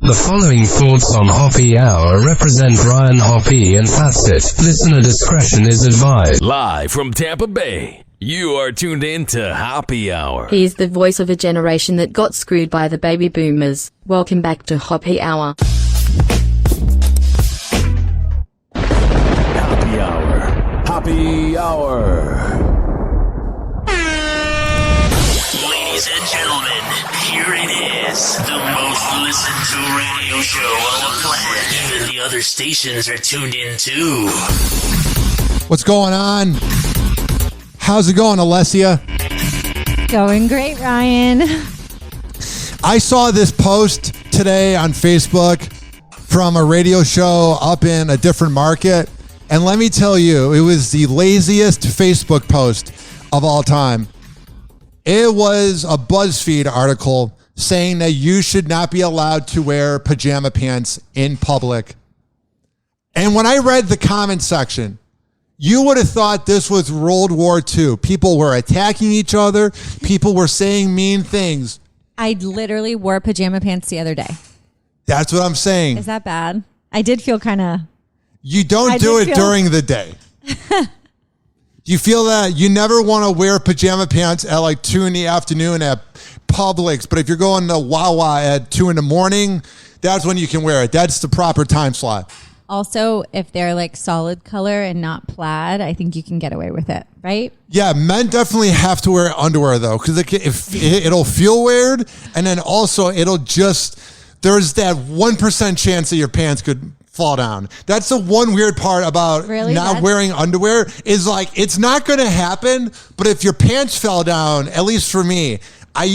The following thoughts on Hoppe Hour represent Ryan Hoppe and past it. Listener discretion is advised. Live from Tampa Bay, you are tuned in to Hoppe Hour. He's the voice of a generation that got screwed by the baby boomers. Welcome back to Hoppe Hour. Hoppe Hour. Hoppe Hour. Ladies and gentlemen, here it is. The most listened to radio show on the planet. Even the other stations are tuned in too. What's going on? How's it going, Allessia? Going great, Ryan. I saw this post today on Facebook from a radio show up in a different market. And let me tell you, it was the laziest Facebook post of all time. It was a BuzzFeed article saying that you should not be allowed to wear pajama pants in public. And when I read the comment section, you would have thought this was World War II. People were attacking each other. People were saying mean things. I literally wore pajama pants the other day. That's what I'm saying. Is that bad? I did feel kind of... You don't do it during the day. You feel that you never want to wear pajama pants at like 2 in the afternoon at Publix, but if you're going to Wawa at 2 in the morning, that's when you can wear it. That's the proper time slot. Also, if they're like solid color and not plaid, I think you can get away with it, right? Yeah, men definitely have to wear underwear though, because it'll feel weird, and then also there's that 1% chance that your pants could fall down. That's the one weird part about not wearing underwear is like, it's not going to happen, but if your pants fell down, at least for me, I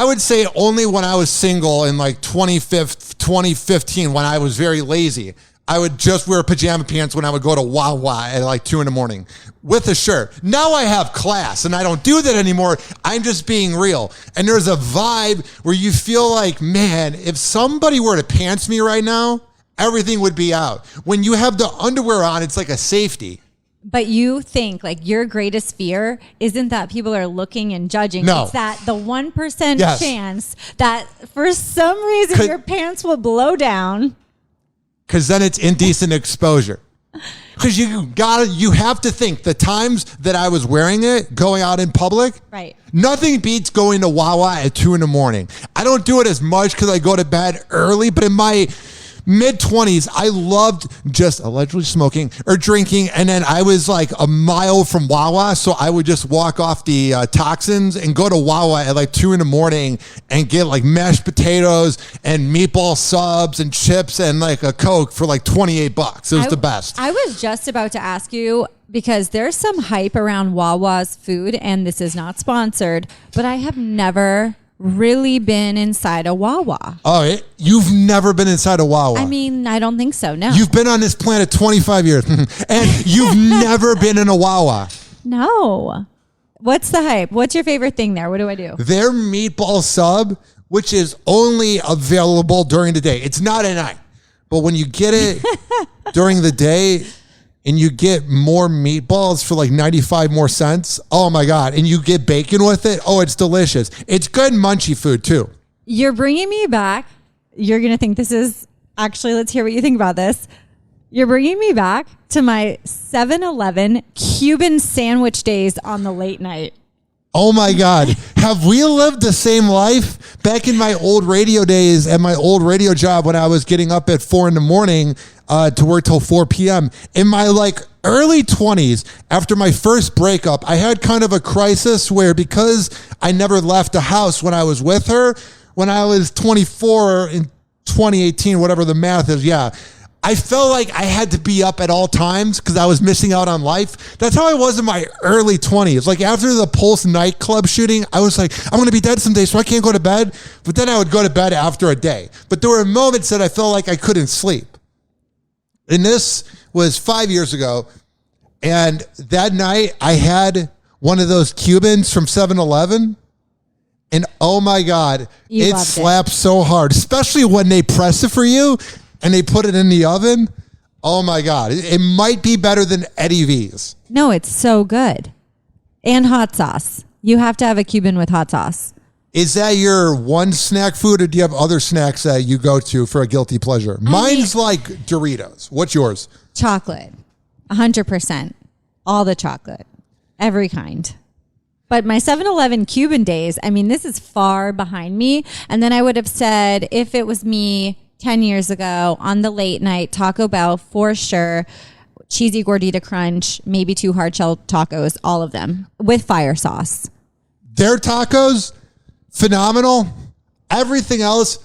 would say only when I was single in like 2015, when I was very lazy, I would just wear pajama pants when I would go to Wawa at like 2 in the morning with a shirt. Now I have class and I don't do that anymore. I'm just being real. And there's a vibe where you feel like, man, if somebody were to pants me right now, everything would be out. When you have the underwear on, it's like a safety. But you think like your greatest fear isn't that people are looking and judging. No. It's that the 1% chance that for some reason your pants will blow down. Because then it's indecent exposure. Because you have to think the times that I was wearing it, going out in public, right? Nothing beats going to Wawa at 2 in the morning. I don't do it as much because I go to bed early, but in my mid-20s, I loved just allegedly smoking or drinking, and then I was like a mile from Wawa, so I would just walk off the toxins and go to Wawa at like 2 in the morning and get like mashed potatoes and meatball subs and chips and like a Coke for like $28. It was the best. I was just about to ask you, because there's some hype around Wawa's food, and this is not sponsored, but I have never really been inside a Wawa. Oh, you've never been inside a Wawa? I mean, I don't think so, no. You've been on this planet 25 years, and you've never been in a Wawa. No. What's the hype? What's your favorite thing there? What do I do? Their meatball sub, which is only available during the day. It's not at night. But when you get it during the day, and you get more meatballs for like 95 more cents. Oh my God. And you get bacon with it. Oh, it's delicious. It's good munchy food too. You're bringing me back. You're going to think this is actually, let's hear what you think about this. You're bringing me back to my 7-Eleven Cuban sandwich days on the late night. Oh my God. Have we lived the same life? Back in my old radio days at my old radio job when I was getting up at 4 in the morning to work till 4 p.m. In my like early 20s, after my first breakup, I had kind of a crisis where because I never left the house when I was with her, when I was 24 in 2018, whatever the math is, I felt like I had to be up at all times because I was missing out on life. That's how I was in my early 20s. Like after the Pulse nightclub shooting, I was like, I'm going to be dead someday, so I can't go to bed. But then I would go to bed after a day. But there were moments that I felt like I couldn't sleep. And this was 5 years ago. And that night I had one of those Cubans from 7-Eleven. And oh my God, it slaps so hard, especially when they press it for you and they put it in the oven. Oh my God. It might be better than Eddie V's. No, it's so good. And hot sauce. You have to have a Cuban with hot sauce. Is that your one snack food, or do you have other snacks that you go to for a guilty pleasure? Mine's like Doritos. What's yours? Chocolate. 100%. All the chocolate. Every kind. But my 7-Eleven Cuban days, I mean, this is far behind me. And then I would have said, if it was me 10 years ago on the late night, Taco Bell for sure. Cheesy gordita crunch, maybe 2 hard shell tacos, all of them with fire sauce. Their tacos, phenomenal. Everything else,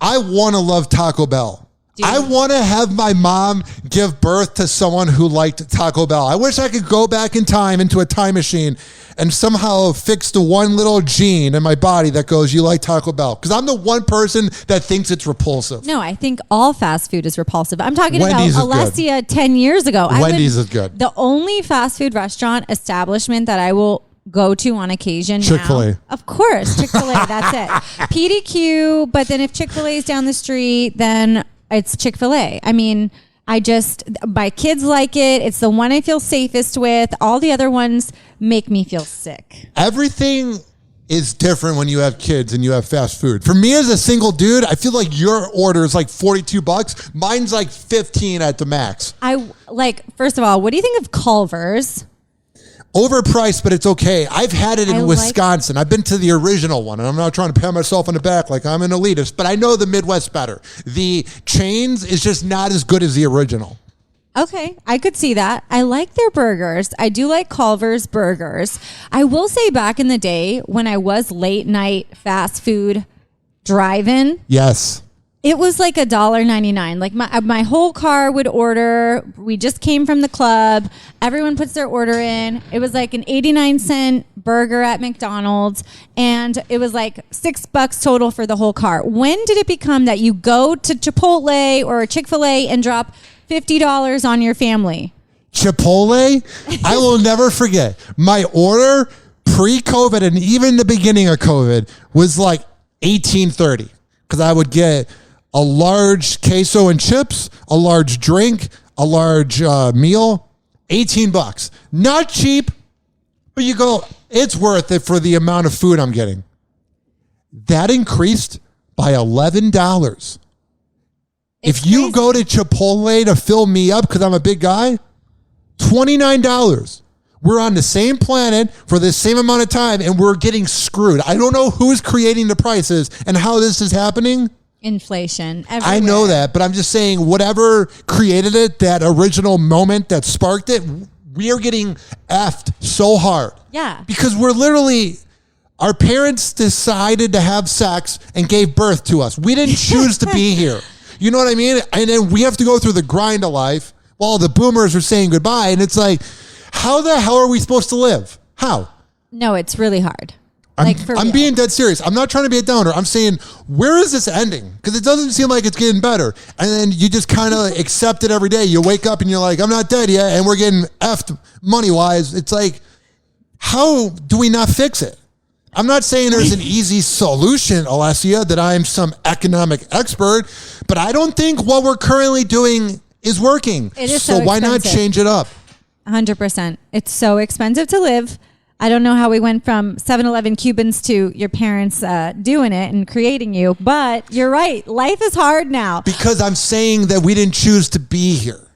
I want to love Taco Bell. Dude. I want to have my mom give birth to someone who liked Taco Bell. I wish I could go back in time into a time machine and somehow fix the one little gene in my body that goes, you like Taco Bell. Because I'm the one person that thinks it's repulsive. No, I think all fast food is repulsive. I'm talking Wendy's about Allessia 10 years ago. Wendy's is good. The only fast food restaurant establishment that I will go to on occasion Chick-fil-A. now. Of course, Chick-fil-A, that's it. PDQ, but then if Chick-fil-A is down the street, then it's Chick-fil-A. I mean, my kids like it. It's the one I feel safest with. All the other ones make me feel sick. Everything is different when you have kids and you have fast food. For me as a single dude, I feel like your order is like $42. Mine's like 15 at the max. First of all, what do you think of Culver's? Overpriced, but it's okay. I've had it in Wisconsin. I've been to the original one, and I'm not trying to pat myself on the back like I'm an elitist, but I know the Midwest better. The chains is just not as good as the original. Okay, I could see that. I like their burgers. I do like Culver's burgers. I will say back in the day when I was late night fast food driving. Yes. It was like $1.99. Like my whole car would order. We just came from the club. Everyone puts their order in. It was like an 89-cent burger at McDonald's, and it was like $6 total for the whole car. When did it become that you go to Chipotle or Chick-fil-A and drop $50 on your family? Chipotle, I will never forget. My order pre-COVID and even the beginning of COVID was like $18.30 because I would get a large queso and chips, a large drink, a large meal, $18. Not cheap, but you go, it's worth it for the amount of food I'm getting. That increased by $11. If you go to Chipotle to fill me up because I'm a big guy, $29. We're on the same planet for the same amount of time, and we're getting screwed. I don't know who's creating the prices and how this is happening. Inflation. Everywhere. I know that, but I'm just saying whatever created it, that original moment that sparked it, we are getting effed so hard. Yeah. Because we're literally, our parents decided to have sex and gave birth to us. We didn't choose to be here. You know what I mean? And then we have to go through the grind of life while the boomers are saying goodbye. And it's like, how the hell are we supposed to live? How? No, it's really hard. I'm being dead serious. I'm not trying to be a downer. I'm saying, where is this ending? Because it doesn't seem like it's getting better. And then you just kind of accept it every day. You wake up and you're like, I'm not dead yet. And we're getting effed money-wise. It's like, how do we not fix it? I'm not saying there's an easy solution, Allessia, that I'm some economic expert. But I don't think what we're currently doing is working. It is so why not change it up? 100%. It's so expensive to live. I don't know how we went from 7-Eleven Cubans to your parents doing it and creating you, but you're right. Life is hard now. Because I'm saying that we didn't choose to be here.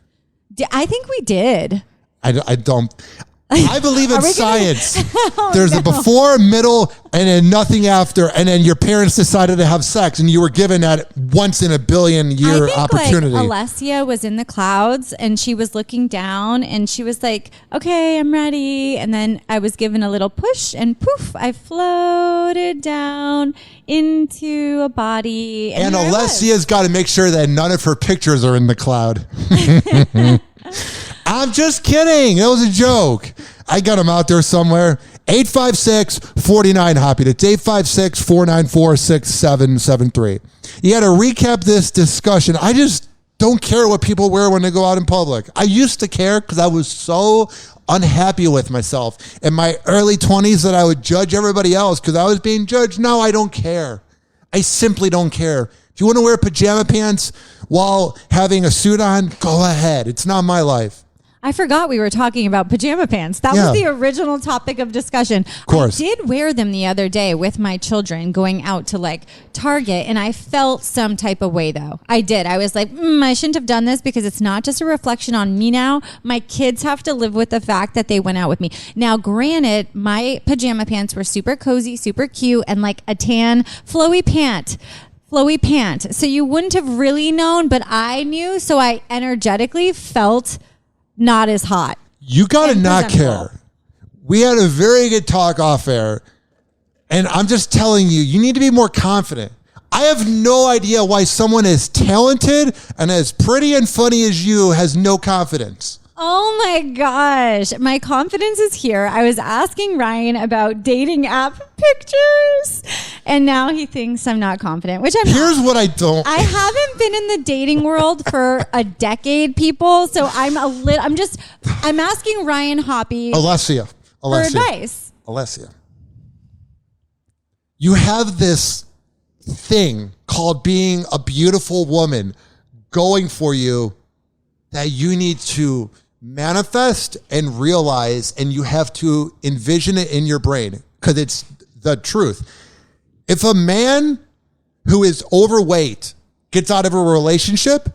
I think we did. I don't. I believe in science. There's a before, middle, and then nothing after. And then your parents decided to have sex, and you were given that once in a billion year opportunity. Like Allessia was in the clouds, and she was looking down, and she was like, "Okay, I'm ready." And then I was given a little push, and poof, I floated down into a body. And Alessia's got to make sure that none of her pictures are in the cloud. I'm just kidding. That was a joke. I got them out there somewhere. 856-49-HOPPY. That's 856-494-6773. You got to recap this discussion. I just don't care what people wear when they go out in public. I used to care because I was so unhappy with myself in my early 20s that I would judge everybody else because I was being judged. Now I don't care. I simply don't care. If you want to wear pajama pants while having a suit on, go ahead. It's not my life. I forgot we were talking about pajama pants. That was the original topic of discussion. Of course. I did wear them the other day with my children going out to like Target, and I felt some type of way though. I did. I was like, I shouldn't have done this because it's not just a reflection on me now. My kids have to live with the fact that they went out with me. Now, granted, my pajama pants were super cozy, super cute, and like a tan flowy pant. So you wouldn't have really known, but I knew, so I energetically felt not as hot. You got to not care. We had a very good talk off air, and I'm just telling you, you need to be more confident. I have no idea why someone as talented and as pretty and funny as you has no confidence. Oh my gosh. My confidence is here. I was asking Ryan about dating app pictures, and now he thinks I'm not confident, which I'm Here's not. what I don't. I haven't been in the dating world for a decade, people. So I'm asking Ryan Hoppe Allessia. for advice. Allessia. You have this thing called being a beautiful woman going for you that you need to manifest and realize, and you have to envision it in your brain because it's the truth. If a man who is overweight gets out of a relationship,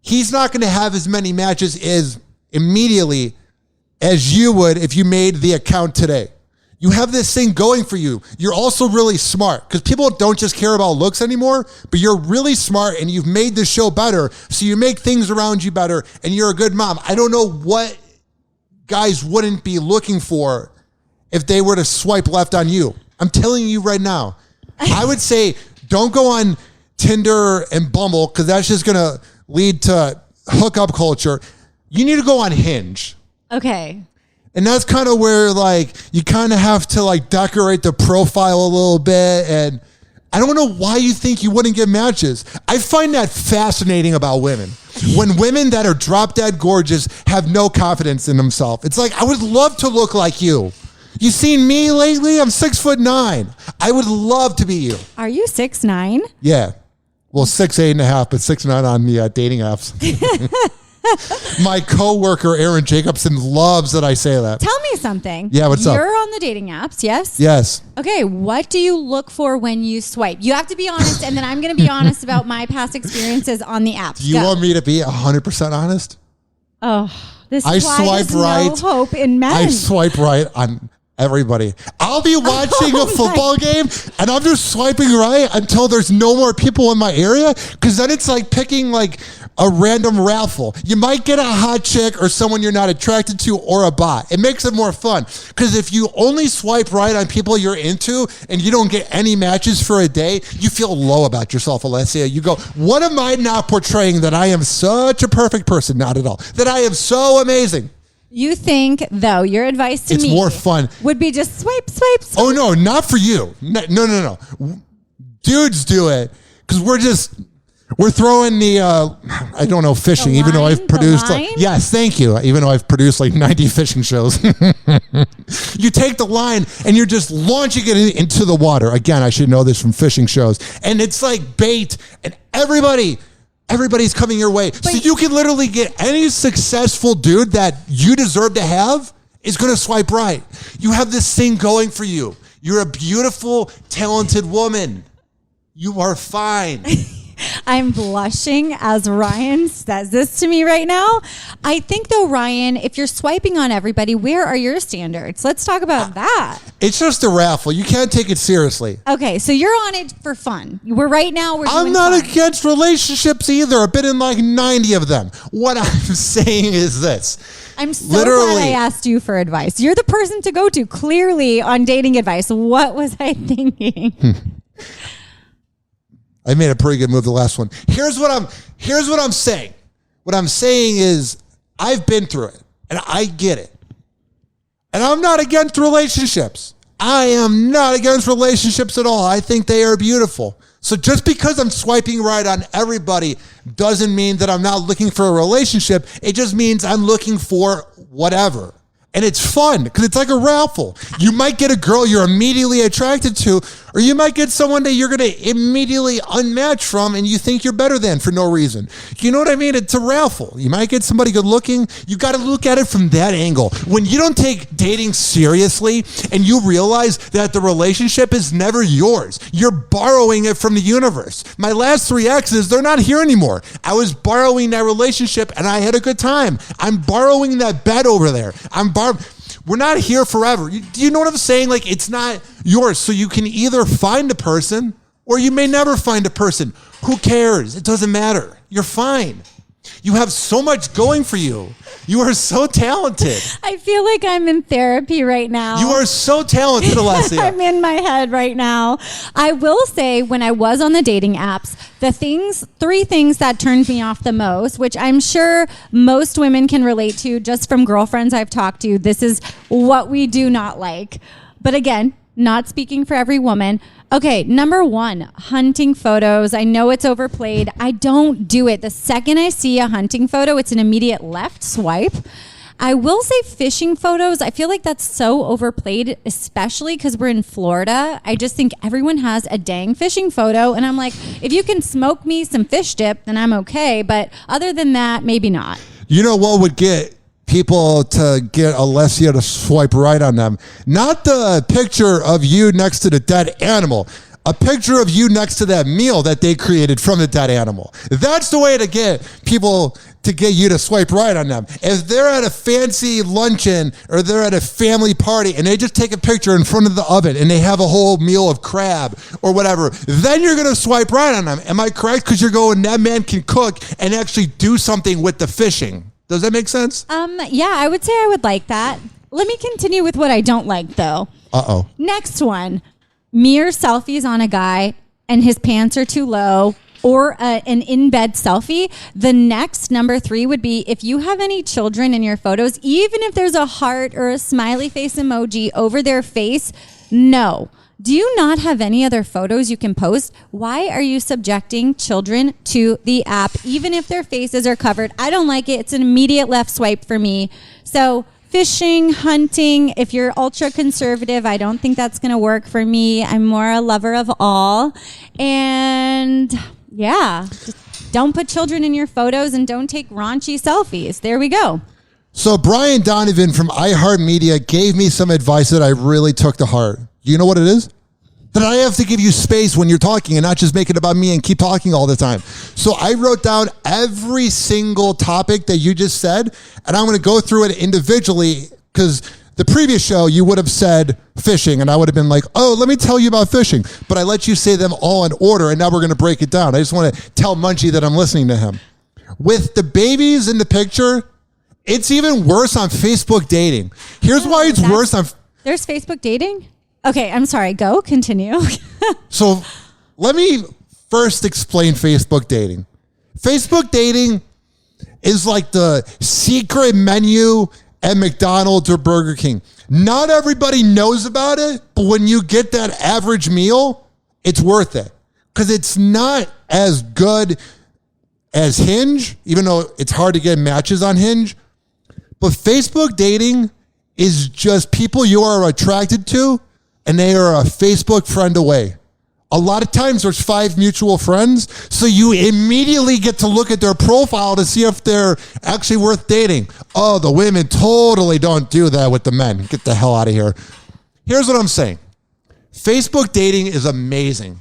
he's not going to have as many matches immediately as you would if you made the account today. You have this thing going for you. You're also really smart because people don't just care about looks anymore, but you're really smart and you've made the show better. So you make things around you better and you're a good mom. I don't know what guys wouldn't be looking for if they were to swipe left on you. I'm telling you right now. I would say don't go on Tinder and Bumble because that's just going to lead to hookup culture. You need to go on Hinge. Okay. And that's kind of where, like, you kind of have to, like, decorate the profile a little bit. And I don't know why you think you wouldn't get matches. I find that fascinating about women. When women that are drop dead gorgeous have no confidence in themselves. It's like, I would love to look like you. You seen me lately? I'm 6'9". I would love to be you. Are you 6'9"? Yeah. Well, 6'8.5", but 6'9" on the dating apps. My coworker Aaron Jacobson loves that I say that. Tell me something. Yeah, what's up? You're on the dating apps, yes? Yes. Okay, what do you look for when you swipe? You have to be honest, and then I'm going to be honest about my past experiences on the apps. Do you want me to be 100% honest? Oh, this I is why swipe there's right. no hope in men. I swipe right on everybody. I'll be watching a football game and I'm just swiping right until there's no more people in my area, because then it's like picking like a random raffle. You might get a hot chick or someone you're not attracted to or a bot. It makes it more fun, because if you only swipe right on people you're into and you don't get any matches for a day, you feel low about yourself, Allessia. You go, what am I not portraying? That I am such a perfect person? Not at all. That I am so amazing. You think, though, your advice to me... It's more fun. ...would be just swipe, swipe, swipe. Oh, no, not for you. No. Dudes do it because we're throwing the, I don't know, fishing, even though I've produced... yes, thank you. Even though I've produced like 90 fishing shows. You take the line and you're just launching it into the water. Again, I should know this from fishing shows. And it's like bait, and everybody's coming your way. So you can literally get any successful dude that you deserve to have is going to swipe right. You have this thing going for you. You're a beautiful, talented woman. You are fine. I'm blushing as Ryan says this to me right now. I think, though, Ryan, if you're swiping on everybody, where are your standards? Let's talk about that. It's just a raffle. You can't take it seriously. Okay, so you're on it for fun. We're I'm not against relationships either. I've been in like 90 of them. What I'm saying is this. I'm so glad I asked you for advice. You're the person to go to, clearly, on dating advice. What was I thinking? I made a pretty good move the last one. Here's what I'm saying. What I'm saying is I've been through it and I get it. And I'm not against relationships. I am not against relationships at all. I think they are beautiful. So just because I'm swiping right on everybody doesn't mean that I'm not looking for a relationship. It just means I'm looking for whatever. And it's fun because it's like a raffle. You might get a girl you're immediately attracted to, or you might get someone that you're going to immediately unmatch from and you think you're better than for no reason. You know what I mean? It's a raffle. You might get somebody good looking. You got to look at it from that angle. When you don't take dating seriously and you realize that the relationship is never yours, you're borrowing it from the universe. My last 3 exes, they're not here anymore. I was borrowing that relationship and I had a good time. I'm borrowing that bed over there. We're not here forever. Do you know what I'm saying? Like, it's not yours. So you can either find a person or you may never find a person. Who cares? It doesn't matter. You're fine. You have so much going for you. You are so talented. I feel like I'm in therapy right now. You are so talented, Allessia. I'm in my head right now. I will say, when I was on the dating apps, the 3 things that turned me off the most, which I'm sure most women can relate to just from girlfriends I've talked to, this is what we do not like. But again, not speaking for every woman. Okay, number 1, hunting photos. I know it's overplayed. I don't do it. The second I see a hunting photo, it's an immediate left swipe. I will say fishing photos. I feel like that's so overplayed, especially because we're in Florida. I just think everyone has a dang fishing photo. And I'm like, if you can smoke me some fish dip, then I'm okay. But other than that, maybe not. You know what would get people to get Allessia to swipe right on them? Not the picture of you next to the dead animal. A picture of you next to that meal that they created from the dead animal. That's the way to get people to get you to swipe right on them. If they're at a fancy luncheon or they're at a family party and they just take a picture in front of the oven and they have a whole meal of crab or whatever, then you're going to swipe right on them. Am I correct? Because you're going, that man can cook and actually do something with the fishing. Does that make sense? Yeah, I would say I would like that. Let me continue with what I don't like, though. Uh-oh. Next one, mirror selfies on a guy and his pants are too low, or an in-bed selfie. The next, number 3, would be if you have any children in your photos, even if there's a heart or a smiley face emoji over their face, no. Do you not have any other photos you can post? Why are you subjecting children to the app, even if their faces are covered? I don't like it. It's an immediate left swipe for me. So fishing, hunting, if you're ultra conservative, I don't think that's going to work for me. I'm more a lover of all. And yeah, just don't put children in your photos and don't take raunchy selfies. There we go. So Brian Donovan from iHeartMedia gave me some advice that I really took to heart. You know what it is? That I have to give you space when you're talking and not just make it about me and keep talking all the time. So I wrote down every single topic that you just said, and I'm going to go through it individually, because the previous show you would have said fishing, and I would have been like, oh, let me tell you about fishing. But I let you say them all in order, and now we're going to break it down. I just want to tell Munchie that I'm listening to him. With the babies in the picture, it's even worse on Facebook dating. Here's why it's worse on... There's Facebook dating? Okay, I'm sorry. Go. Continue. So let me first explain Facebook dating. Facebook dating is like the secret menu at McDonald's or Burger King. Not everybody knows about it, but when you get that average meal, it's worth it. Because it's not as good as Hinge, even though it's hard to get matches on Hinge. But Facebook dating is just people you are attracted to, and they are a Facebook friend away. A lot of times there's 5 mutual friends, so you immediately get to look at their profile to see if they're actually worth dating. Oh, the women totally don't do that with the men. Get the hell out of here. Here's what I'm saying. Facebook dating is amazing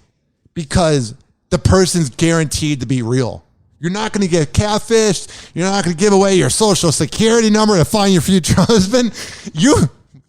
because the person's guaranteed to be real. You're not going to get catfished. You're not going to give away your social security number to find your future husband.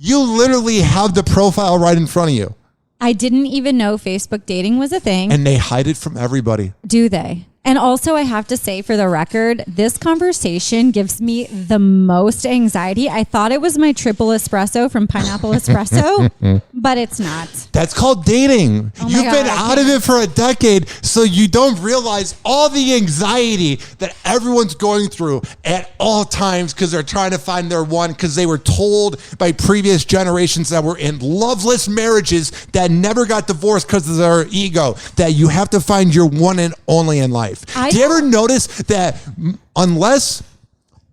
You literally have the profile right in front of you. I didn't even know Facebook dating was a thing. And they hide it from everybody. Do they? And also, I have to say, for the record, this conversation gives me the most anxiety. I thought it was my triple espresso from Pineapple Espresso, but it's not. That's called dating. You've been out of it for a decade, so you don't realize all the anxiety that everyone's going through at all times because they're trying to find their one, because they were told by previous generations that were in loveless marriages that never got divorced because of their ego that you have to find your one and only in life. Do you ever notice that unless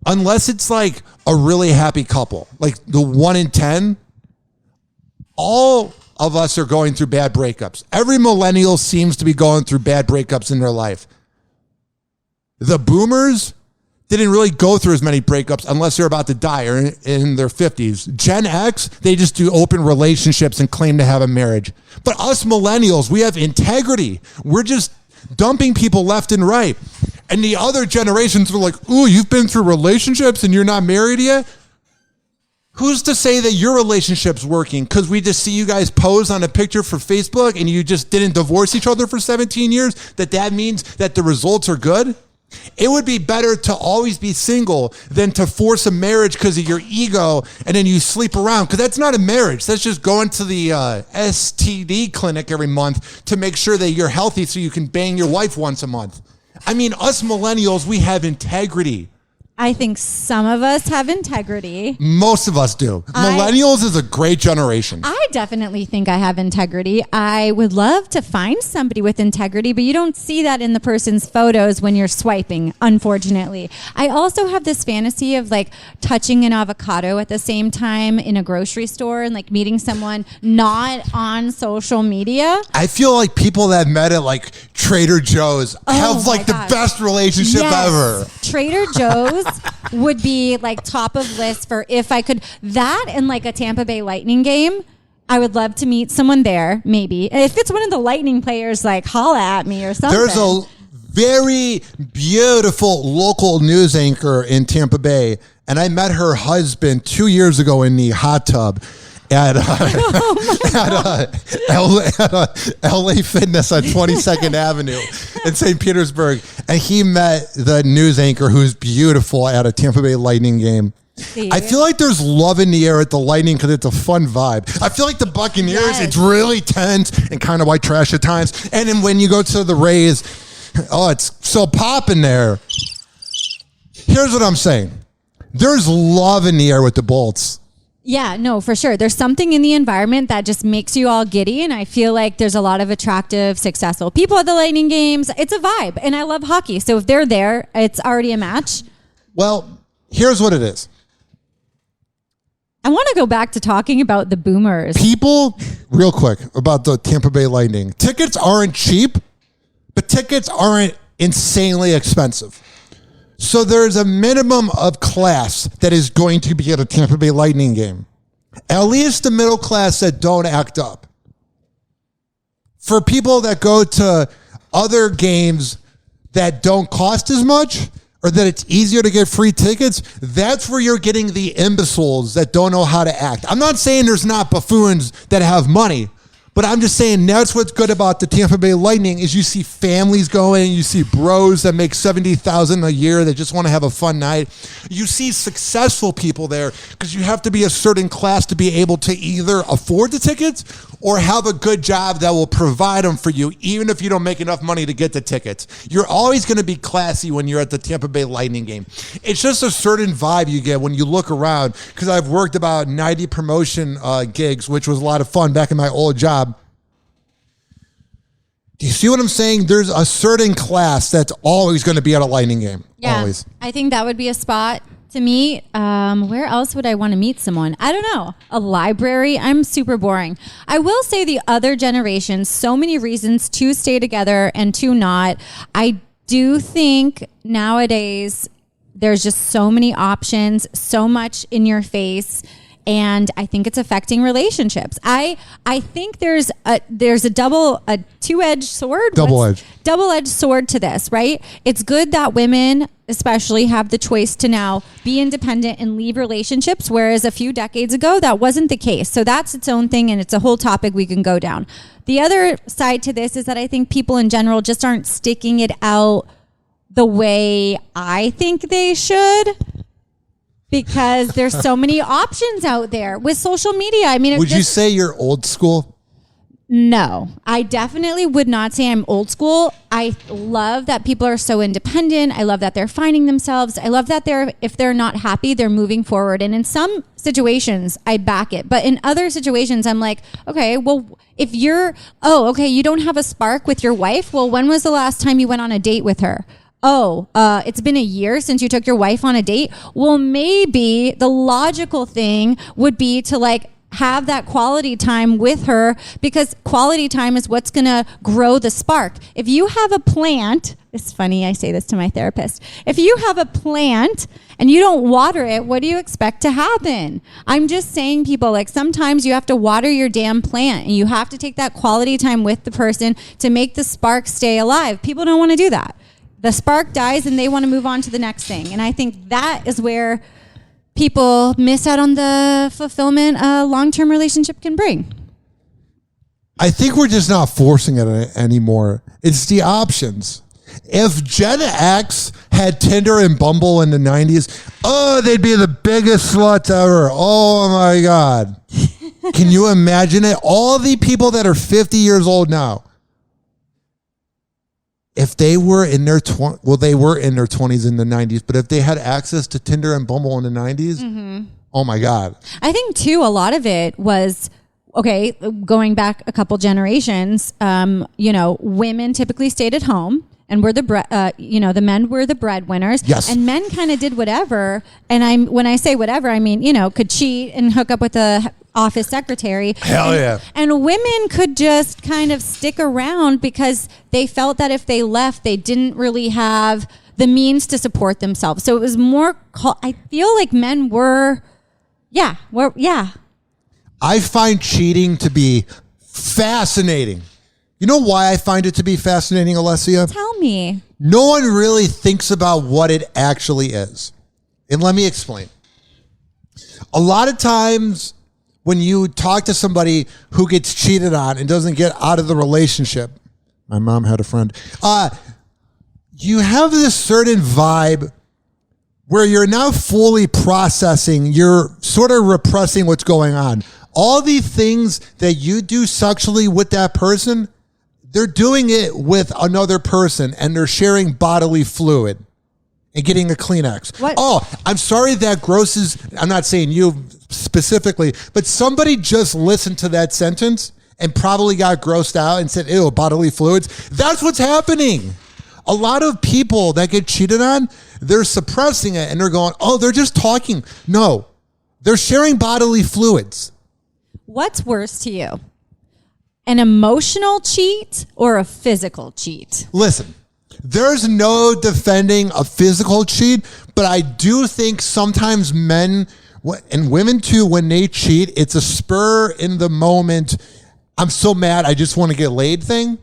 it's like a really happy couple, like the 1 in 10, all of us are going through bad breakups. Every millennial seems to be going through bad breakups in their life. The boomers didn't really go through as many breakups unless they're about to die or in their 50s. Gen X, they just do open relationships and claim to have a marriage. But us millennials, we have integrity. We're just dumping people left and right. And the other generations are like, ooh, you've been through relationships and you're not married yet? Who's to say that your relationship's working? Because we just see you guys pose on a picture for Facebook and you just didn't divorce each other for 17 years, that means that the results are good? It would be better to always be single than to force a marriage because of your ego and then you sleep around. Because that's not a marriage. That's just going to the STD clinic every month to make sure that you're healthy so you can bang your wife once a month. I mean, us millennials, we have integrity. I think some of us have integrity. Most of us do. Millennials is a great generation. I definitely think I have integrity. I would love to find somebody with integrity, but you don't see that in the person's photos when you're swiping, unfortunately. I also have this fantasy of like touching an avocado at the same time in a grocery store and like meeting someone not on social media. I feel like people that met at like Trader Joe's have like the best relationship ever. Trader Joe's would be like top of list for if I could. That and like a Tampa Bay Lightning game. I would love to meet someone there, maybe. If it's one of the Lightning players, like holla at me or something. There's a very beautiful local news anchor in Tampa Bay, and I met her husband 2 years ago in the hot tub at LA Fitness on 22nd Avenue in St. Petersburg. And he met the news anchor who's beautiful at a Tampa Bay Lightning game. See? I feel like there's love in the air at the Lightning because it's a fun vibe. I feel like the Buccaneers, it's really tense and kind of white trash at times. And then when you go to the Rays, it's so popping there. Here's what I'm saying. There's love in the air with the Bolts. Yeah, no, for sure. There's something in the environment that just makes you all giddy. And I feel like there's a lot of attractive, successful people at the Lightning games. It's a vibe. And I love hockey. So if they're there, it's already a match. Well, here's what it is. I want to go back to talking about the boomers. People, real quick, about the Tampa Bay Lightning. Tickets aren't cheap, but tickets aren't insanely expensive. So there's a minimum of class that is going to be at a Tampa Bay Lightning game. At least the middle class that don't act up. For people that go to other games that don't cost as much or that it's easier to get free tickets, that's where you're getting the imbeciles that don't know how to act. I'm not saying there's not buffoons that have money, but I'm just saying that's what's good about the Tampa Bay Lightning is you see families going, you see bros that make $70,000 a year that just want to have a fun night. You see successful people there because you have to be a certain class to be able to either afford the tickets or have a good job that will provide them for you, even if you don't make enough money to get the tickets. You're always going to be classy when you're at the Tampa Bay Lightning game. It's just a certain vibe you get when you look around because I've worked about 90 promotion gigs, which was a lot of fun back in my old job. Do you see what I'm saying? There's a certain class that's always going to be at a Lightning game. Yeah, always. I think that would be a spot to meet. Where else would I want to meet someone? I don't know. A library? I'm super boring. I will say the other generations, so many reasons to stay together and to not. I do think nowadays there's just so many options, so much in your face. And I think it's affecting relationships. I think there's a two-edged sword. Double-edged sword to this, right? It's good that women especially have the choice to now be independent and leave relationships, whereas a few decades ago, that wasn't the case. So that's its own thing, and it's a whole topic we can go down. The other side to this is that I think people in general just aren't sticking it out the way I think they should. Because there's so many options out there with social media. I mean, would you say you're old school? No, I definitely would not say I'm old school. I love that people are so independent. I love that they're finding themselves. I love that if they're not happy, they're moving forward. And in some situations, I back it. But in other situations, I'm like, okay, well, if you don't have a spark with your wife. Well, when was the last time you went on a date with her? it's been a year since you took your wife on a date. Well, maybe the logical thing would be to like have that quality time with her, because quality time is what's going to grow the spark. If you have a plant, it's funny, I say this to my therapist. If you have a plant and you don't water it, what do you expect to happen? I'm just saying, people, like sometimes you have to water your damn plant and you have to take that quality time with the person to make the spark stay alive. People don't want to do that. The spark dies and they want to move on to the next thing. And I think that is where people miss out on the fulfillment a long-term relationship can bring. I think we're just not forcing it anymore. It's the options. If Gen X had Tinder and Bumble in the 90s, they'd be the biggest sluts ever. Oh my God. Can you imagine it? All the people that are 50 years old now, if they were in their they were in their 20s in the 90s, but if they had access to Tinder and Bumble in the 90s, oh my God. I think too, a lot of it was, okay, going back a couple generations, women typically stayed at home and were the men were the breadwinners. Yes. And men kind of did whatever. And when I say whatever, I mean, could cheat and hook up with a office secretary. Hell yeah. And women could just kind of stick around because they felt that if they left, they didn't really have the means to support themselves. So it was more, I feel like men were. I find cheating to be fascinating. You know why I find it to be fascinating, Allessia? Tell me. No one really thinks about what it actually is. And let me explain. A lot of times when you talk to somebody who gets cheated on and doesn't get out of the relationship, my mom had a friend, you have this certain vibe where you're now fully processing, you're sort of repressing what's going on. All the things that you do sexually with that person, they're doing it with another person and they're sharing bodily fluid and getting a Kleenex. What? Oh, I'm sorry that grosses, I'm not saying you specifically, but somebody just listened to that sentence and probably got grossed out and said, ew, bodily fluids. That's what's happening. A lot of people that get cheated on, they're suppressing it and they're going, oh, they're just talking. No, they're sharing bodily fluids. What's worse to you? An emotional cheat or a physical cheat? Listen, there's no defending a physical cheat, but I do think sometimes men and women too, when they cheat, it's a spur in the moment, I'm so mad, I just want to get laid thing.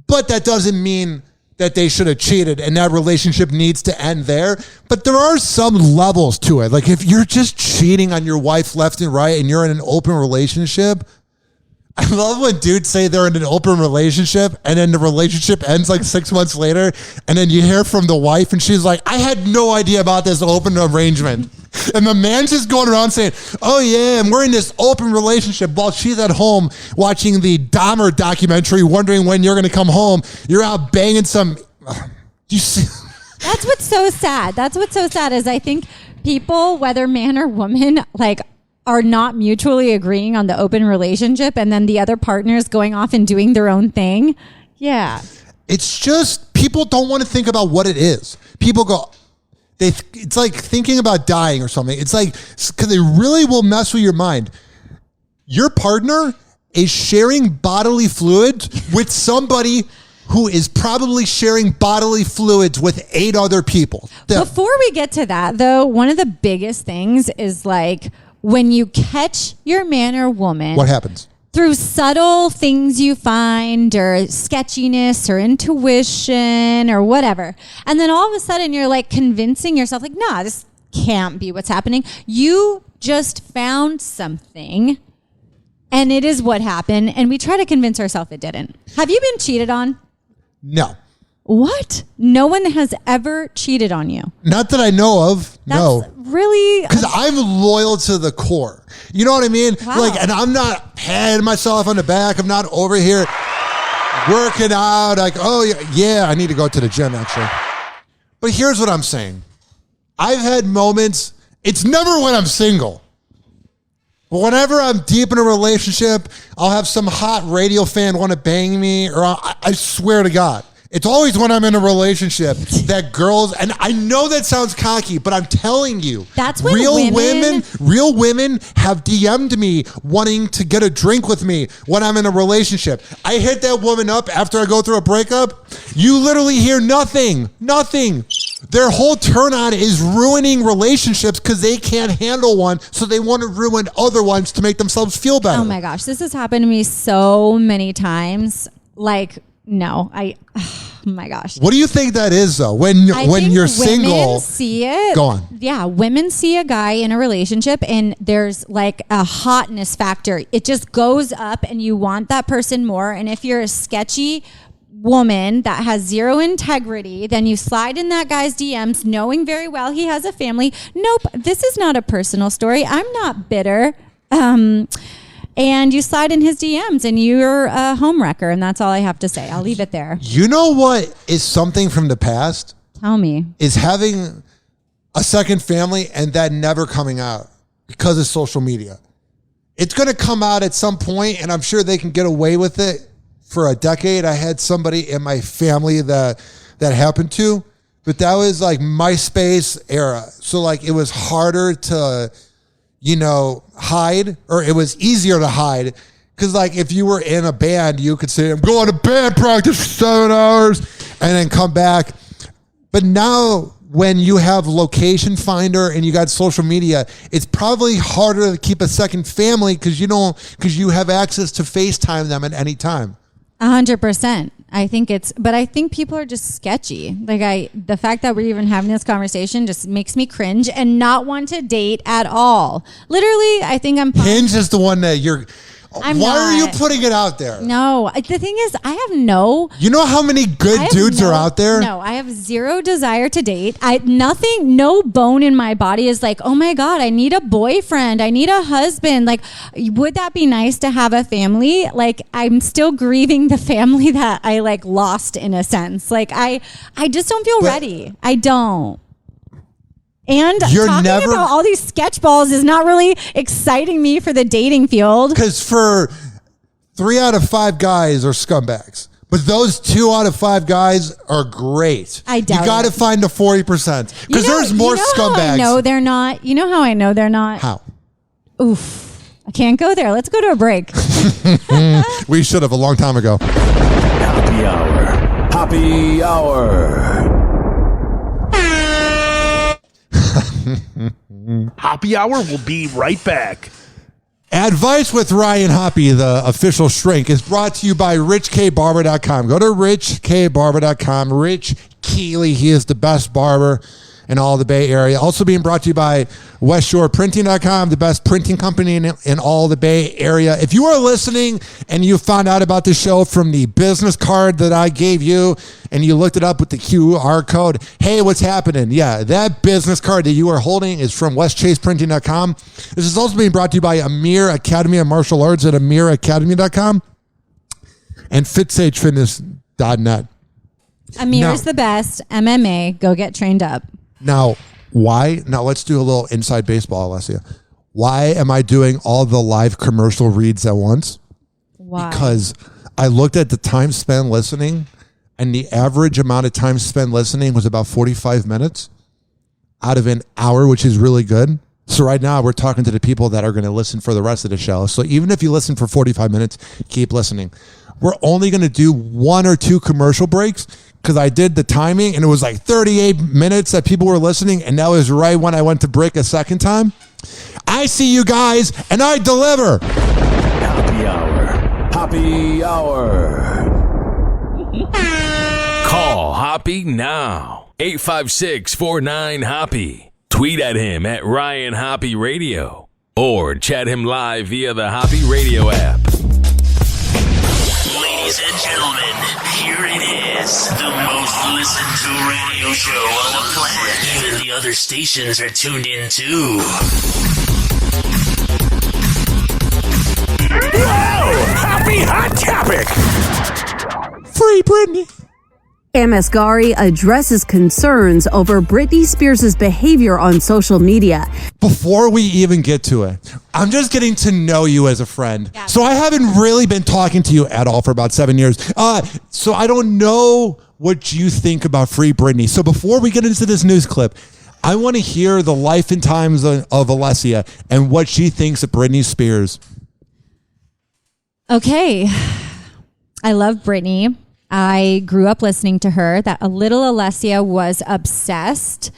But that doesn't mean that they should have cheated and that relationship needs to end there. But there are some levels to it. Like if you're just cheating on your wife left and right and you're in an open relationship, I love when dudes say they're in an open relationship and then the relationship ends like 6 months later and then you hear from the wife and she's like, I had no idea about this open arrangement. And the man's just going around saying, oh yeah, and we're in this open relationship while she's at home watching the Dahmer documentary, wondering when you're going to come home. You're out banging some... you see? That's what's so sad. That's what's so sad is I think people, whether man or woman, like are not mutually agreeing on the open relationship and then the other partner's going off and doing their own thing. Yeah. It's just people don't want to think about what it is. People go... It's like thinking about dying or something. It's like, because they really will mess with your mind. Your partner is sharing bodily fluids with somebody who is probably sharing bodily fluids with 8 other people. Before we get to that, though, one of the biggest things is like when you catch your man or woman. What happens? Through subtle things you find or sketchiness or intuition or whatever. And then all of a sudden you're like convincing yourself like, nah, this can't be what's happening. You just found something and it is what happened. And we try to convince ourselves it didn't. Have you been cheated on? No. What? No one has ever cheated on you? Not that I know of. No. Really? Because I'm loyal to the core. You know what I mean? Wow. Like, and I'm not patting myself on the back. I'm not over here working out. Like, oh, yeah, I need to go to the gym, actually. But here's what I'm saying. I've had moments, it's never when I'm single. But whenever I'm deep in a relationship, I'll have some hot radio fan want to bang me, or I swear to God, It's always when I'm in a relationship that girls, and I know that sounds cocky, but I'm telling you, that's when real women have DM'd me wanting to get a drink with me when I'm in a relationship. I hit that woman up after I go through a breakup. You literally hear nothing. Their whole turn on is ruining relationships because they can't handle one, so they want to ruin other ones to make themselves feel better. Oh my gosh, this has happened to me so many times. Like, no, oh my gosh. What do you think that is, though? When you're single, women see it. Go on. Yeah, women see a guy in a relationship, and there's like a hotness factor. It just goes up, and you want that person more. And if you're a sketchy woman that has zero integrity, then you slide in that guy's DMs, knowing very well he has a family. Nope, this is not a personal story. I'm not bitter. And you slide in his DMs and you're a homewrecker, and that's all I have to say. I'll leave it there. You know what is something from the past? Tell me. Is having a second family and that never coming out because of social media. It's going to come out at some point, and I'm sure they can get away with it for a decade. I had somebody in my family that happened to, but that was like MySpace era. So like it was harder to, hide, or it was easier to hide. Because like if you were in a band, you could say, I'm going to band practice for 7 hours and then come back. But now when you have location finder and you got social media, it's probably harder to keep a second family because you have access to FaceTime them at any time. 100%. I think people are just sketchy. The fact that we're even having this conversation just makes me cringe and not want to date at all. Literally, I think I'm fine. Hinge is the one that why are you putting it out there? No, the thing is, I have no. You know how many good dudes are out there? No, I have zero desire to date. No bone in my body is like, oh my God, I need a boyfriend. I need a husband. Like, would that be nice to have a family? Like, I'm still grieving the family that I like lost in a sense. Like, I just don't feel ready. I don't. And talking about all these sketch balls is not really exciting me for the dating field. Because for 3 out of 5 guys are scumbags. But those 2 out of 5 guys are great. I doubt you got to find the 40%. Because there's more scumbags. No, they're not. You know how I know they're not? How? Oof. I can't go there. Let's go to a break. We should have a long time ago. Happy Hour. Happy Hour. Hoppe Hour will be right back. Advice with Ryan Hoppe, the official shrink, is brought to you by richkbarber.com. Go to richkbarber.com. Rich Keeley, he is the best barber in all the Bay Area. Also being brought to you by westshoreprinting.com, the best printing company in all the Bay Area. If you are listening and you found out about the show from the business card that I gave you and you looked it up with the QR code, hey, what's happening? Yeah, that business card that you are holding is from westchaseprinting.com. This is also being brought to you by Amir Academy of Martial Arts at amiracademy.com and fitsagefitness.net. Amir's the best. MMA, go get trained up. Now, why? Now, let's do a little inside baseball, Alessia. Why am I doing all the live commercial reads at once? Why? Because I looked at the time spent listening, and the average amount of time spent listening was about 45 minutes out of an hour, which is really good. So right now, we're talking to the people that are going to listen for the rest of the show. So even if you listen for 45 minutes, keep listening. We're only going to do 1 or 2 commercial breaks because I did the timing and it was like 38 minutes that people were listening, and that was right when I went to break a second time. I see you guys and I deliver. Happy Hour. Happy Hour. Call Hoppe now. 856-49-HOPPE. Tweet at him at Ryan Hoppe Radio or chat him live via the Hoppe Radio app. Ladies and gentlemen, here it is. The most listened to radio show on the planet. Even the other stations are tuned in too. Whoa! Happy Hot Topic! Free Britney. Amasgari addresses concerns over Britney Spears' behavior on social media. Before we even get to it, I'm just getting to know you as a friend. Yeah. So I haven't really been talking to you at all for about 7 years. So I don't know what you think about Free Britney. So before we get into this news clip, I want to hear the life and times of Allessia and what she thinks of Britney Spears. Okay. I love Britney. I grew up listening to her. That a little Allessia was obsessed.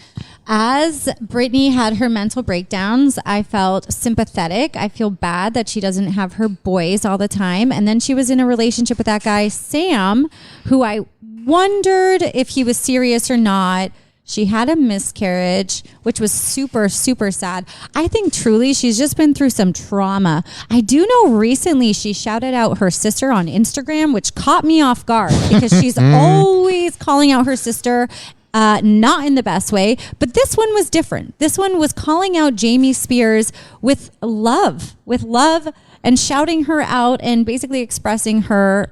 As Britney had her mental breakdowns, I felt sympathetic. I feel bad that she doesn't have her boys all the time. And then she was in a relationship with that guy, Sam, who I wondered if he was serious or not. She had a miscarriage, which was super, super sad. I think truly she's just been through some trauma. I do know recently she shouted out her sister on Instagram, which caught me off guard because she's always calling out her sister, not in the best way. But this one was different. This one was calling out Jamie Spears with love, and shouting her out and basically expressing her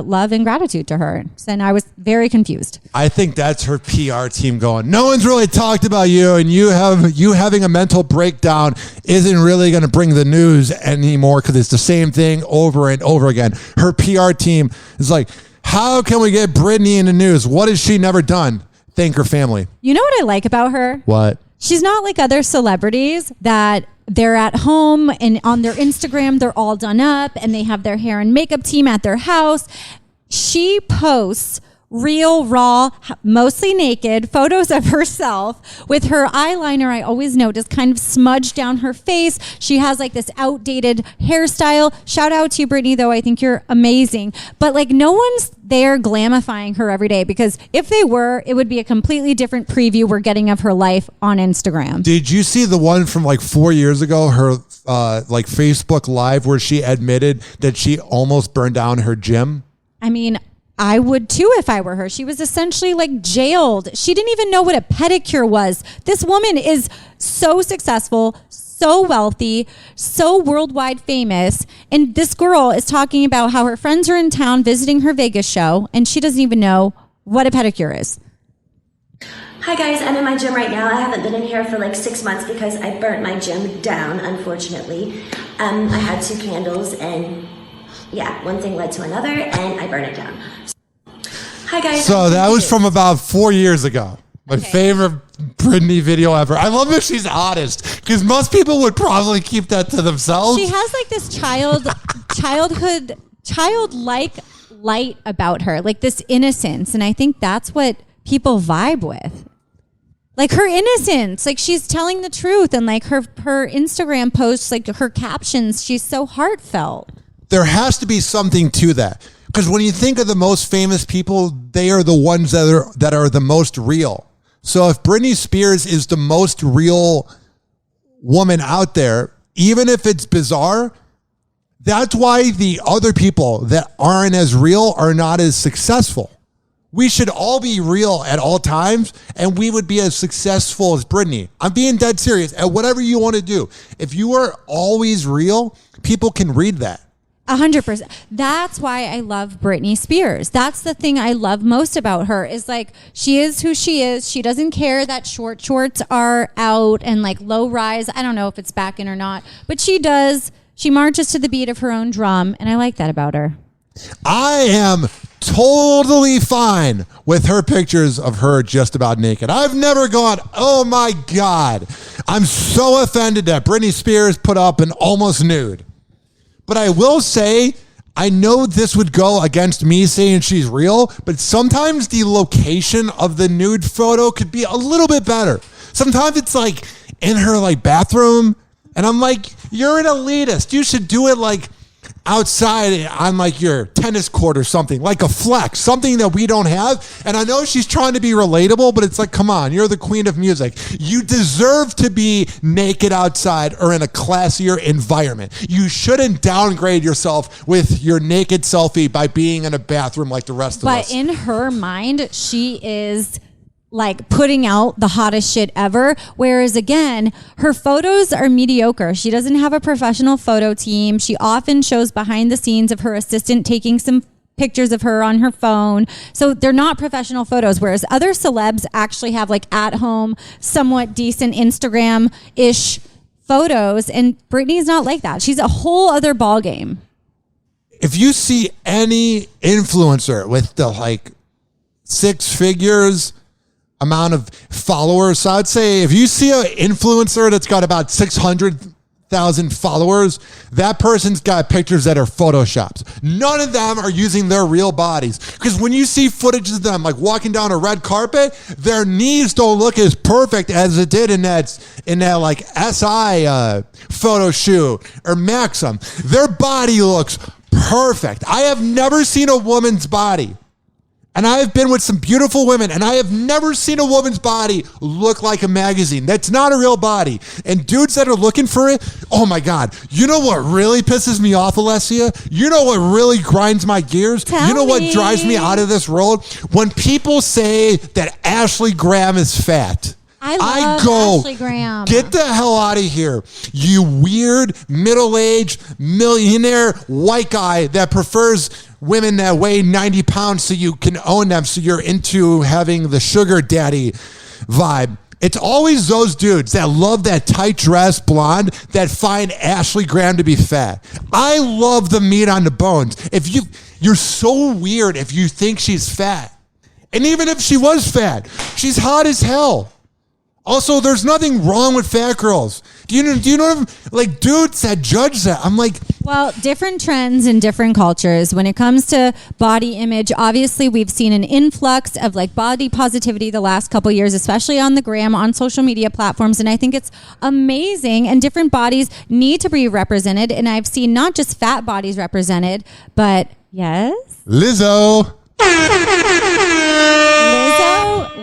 love and gratitude to her. And I was very confused. I think that's her PR team going, no one's really talked about you, and you having a mental breakdown isn't really going to bring the news anymore because it's the same thing over and over again. Her PR team is like, how can we get Britney in the news? What has she never done? Thank her family. You know what I like about her? What? She's not like other celebrities that they're at home and on their Instagram, they're all done up and they have their hair and makeup team at their house. She posts real, raw, mostly naked photos of herself with her eyeliner, I always notice, kind of smudged down her face. She has like this outdated hairstyle. Shout out to you, Britney, though. I think you're amazing. But like no one's there glamifying her every day, because if they were, it would be a completely different preview we're getting of her life on Instagram. Did you see the one from like 4 years ago, her like Facebook Live, where she admitted that she almost burned down her gym? I mean, I would too if I were her. She was essentially like jailed. She didn't even know what a pedicure was. This woman is so successful, so wealthy, so worldwide famous. And this girl is talking about how her friends are in town visiting her Vegas show, and she doesn't even know what a pedicure is. Hi guys, I'm in my gym right now. I haven't been in here for like 6 months because I burnt my gym down, unfortunately. I had 2 candles and yeah, one thing led to another and I burned it down. Hi guys. So that was from about 4 years ago. My favorite Britney video ever. I love that she's honest, because most people would probably keep that to themselves. She has like this childlike light about her, like this innocence. And I think that's what people vibe with. Like her innocence, like she's telling the truth. And like her Instagram posts, like her captions, she's so heartfelt. There has to be something to that. Because when you think of the most famous people, they are the ones that are the most real. So if Britney Spears is the most real woman out there, even if it's bizarre, that's why the other people that aren't as real are not as successful. We should all be real at all times, and we would be as successful as Britney. I'm being dead serious at whatever you want to do. If you are always real, people can read that. 100%. That's why I love Britney Spears. That's the thing I love most about her, is like, she is who she is. She doesn't care that short shorts are out and like low rise. I don't know if it's back in or not, but she does. She marches to the beat of her own drum. And I like that about her. I am totally fine with her pictures of her just about naked. I've never gone, oh my God, I'm so offended that Britney Spears put up an almost nude. But I will say, I know this would go against me saying she's real, but sometimes the location of the nude photo could be a little bit better. Sometimes it's like in her like bathroom, and I'm like, you're an elitist. You should do it like outside on like your tennis court or something, like a flex, something that we don't have. And I know she's trying to be relatable, but it's like, come on, you're the queen of music. You deserve to be naked outside or in a classier environment. You shouldn't downgrade yourself with your naked selfie by being in a bathroom like the rest of us. But in her mind, she is like putting out the hottest shit ever. Whereas again, her photos are mediocre. She doesn't have a professional photo team. She often shows behind the scenes of her assistant taking some pictures of her on her phone. So they're not professional photos. Whereas other celebs actually have like at home, somewhat decent Instagram-ish photos. And Britney's not like that. She's a whole other ballgame. If you see any influencer with the like six figures amount of followers. So I'd say if you see an influencer that's got about 600,000 followers, that person's got pictures that are photoshopped. None of them are using their real bodies. Because when you see footage of them like walking down a red carpet, their knees don't look as perfect as it did in that like SI photo shoot or Maxim. Their body looks perfect. I have never seen a woman's body. And I have been with some beautiful women, and I have never seen a woman's body look like a magazine. That's not a real body. And dudes that are looking for it, oh my God. You know what really pisses me off, Allessia? You know what really grinds my gears? Tell you know what me. drives me out of this world? When people say that Ashley Graham is fat. I love Ashley Graham. Get the hell out of here. You weird, middle-aged, millionaire white guy that prefers women that weigh 90 pounds so you can own them, so you're into having the sugar daddy vibe. It's always those dudes that love that tight dress blonde that find Ashley Graham to be fat. I love the meat on the bones. You're so weird if you think she's fat. And even if she was fat, she's hot as hell. Also, there's nothing wrong with fat girls. Do you know like dudes that judge that? I'm like, well, different trends in different cultures. When it comes to body image, obviously we've seen an influx of like body positivity the last couple years, especially on the gram, on social media platforms. And I think it's amazing. And different bodies need to be represented. And I've seen not just fat bodies represented, but yes. Lizzo.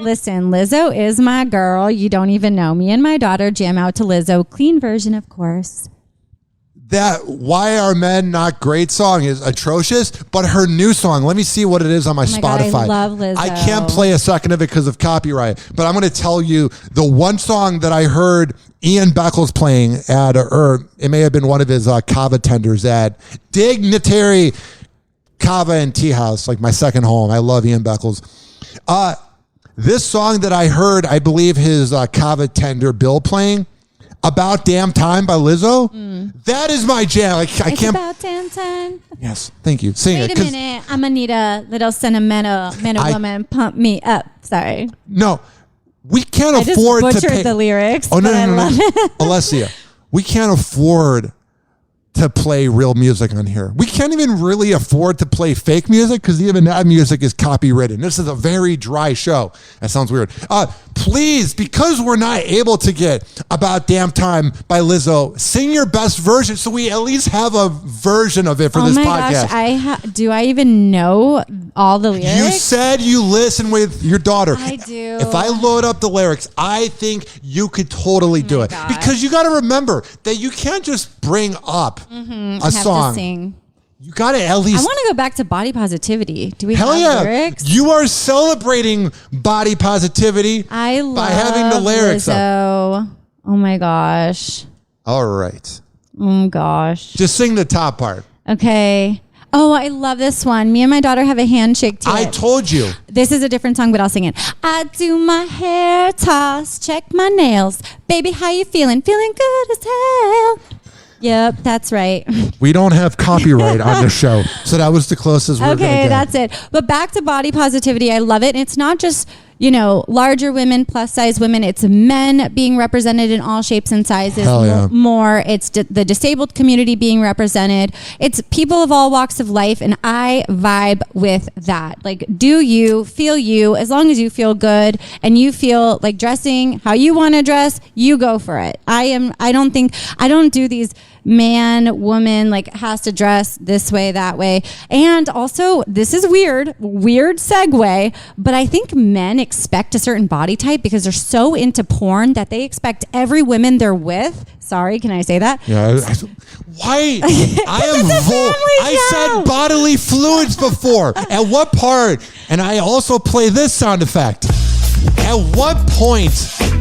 Listen, Lizzo is my girl. You don't even know. Me and my daughter jam out to Lizzo. Clean version, of course. That Why Are Men Not Great song is atrocious, but her new song, let me see what it is on my Spotify. God, I love Lizzo. I can't play a second of it because of copyright, but I'm going to tell you the one song that I heard Ian Beckles playing at, or it may have been one of his Kava tenders at Dignitary Kava and Tea House, like my second home. I love Ian Beckles. This song that I heard, I believe his Kava tender Bill playing, About Damn Time by Lizzo. That is my jam. I can't. About damn time. Yes, thank you. Sing it. Wait a minute. I'm going to need a little sentimental woman pump me up. Sorry. No, we can't afford to pay. I just butchered the lyrics, Oh, no, but I love it. Allessia, we can't afford to play real music on here. We can't even really afford to play fake music because even that music is copywritten. This is a very dry show. That sounds weird. Please, because we're not able to get About Damn Time by Lizzo, sing your best version so we at least have a version of it for this podcast. Gosh, do I even know all the lyrics? You said you listen with your daughter. I do. If I load up the lyrics, I think you could totally do it. God. Because you got to remember that you can't just bring up a song. To sing. You got to at least. I want to go back to body positivity. Do we Hell have yeah. lyrics? You are celebrating body positivity by having the lyrics Lizzo. up. Oh my gosh. All right. Oh gosh. Just sing the top part. Okay. Oh, I love this one. Me and my daughter have a handshake to I it. told you. This is a different song, but I'll sing it. I do my hair toss, check my nails. Baby, how you feeling? Feeling good as hell. Yep, that's right. We don't have copyright on the show, so that was the closest we're going to get. Okay, that's it. But back to body positivity. I love it. It's not just, larger women, plus size women. It's men being represented in all shapes and sizes. Hell yeah. More. It's the disabled community being represented. It's people of all walks of life, and I vibe with that. Like, do you, feel you, as long as you feel good and you feel like dressing how you want to dress, you go for it. I don't do these man, woman, like has to dress this way, that way. And also, this is weird segue, but I think men expect a certain body type because they're so into porn that they expect every woman they're with. Sorry, can I say that? Yeah. Why? I said bodily fluids before. At what part? And I also play this sound effect. At what point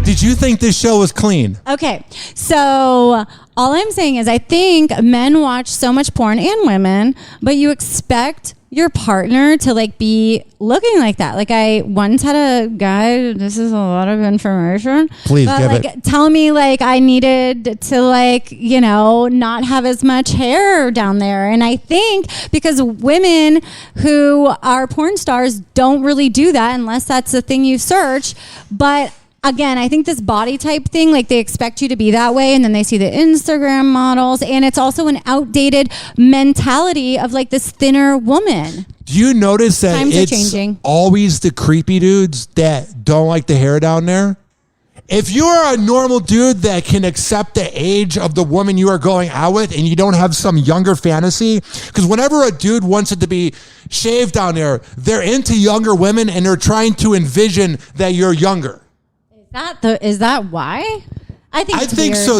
did you think this show was clean? Okay, so all I'm saying is I think men watch so much porn, and women, but you expect, your partner to like be looking like that. Like I once had a guy, this is a lot of information. Please but give like it. tell me like I needed to like, you know, not have as much hair down there. And I think because women who are porn stars don't really do that unless that's the thing you search. But again, I think this body type thing, like they expect you to be that way, and then they see the Instagram models, and it's also an outdated mentality of like this thinner woman. Do you notice that Times are it's changing. always the creepy dudes that don't like the hair down there? If you are a normal dude that can accept the age of the woman you are going out with and you don't have some younger fantasy, because whenever a dude wants it to be shaved down there, they're into younger women and they're trying to envision that you're younger. Is that why? I think weird. So.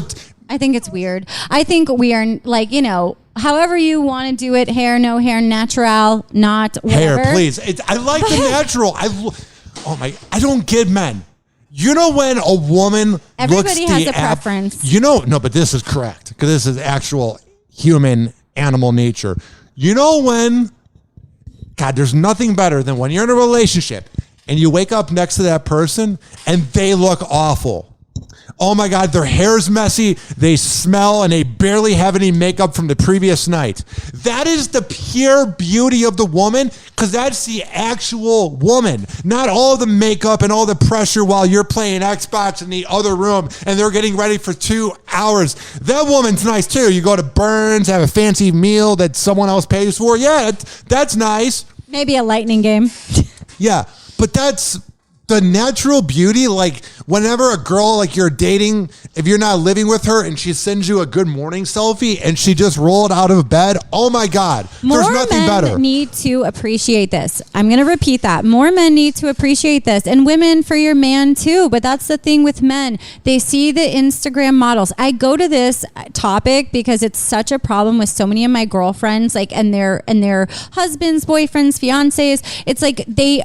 I think it's weird. I think we are like, you know, however you want to do it, hair, no hair, natural, not whatever. Hair, please. I like the natural. I don't get men. You know when a woman Everybody looks has the a preference. You know, no, but this is correct because this is actual human animal nature. You know when, God, there's nothing better than when you're in a relationship and you wake up next to that person and they look awful. Oh my God, their hair's messy, they smell, and they barely have any makeup from the previous night. That is the pure beauty of the woman, because that's the actual woman. Not all the makeup and all the pressure while you're playing Xbox in the other room and they're getting ready for 2 hours. That woman's nice too. You go to Burns, have a fancy meal that someone else pays for. Yeah, that's nice. Maybe a lightning game. Yeah, but that's the natural beauty. Like whenever a girl like you're dating, if you're not living with her and she sends you a good morning selfie and she just rolled out of bed, oh my God, there's nothing better. More men need to appreciate this. I'm going to repeat that. More men need to appreciate this, and women for your man too. But that's the thing with men. They see the Instagram models. I go to this topic because it's such a problem with so many of my girlfriends, like, and their husbands, boyfriends, fiancés. It's like they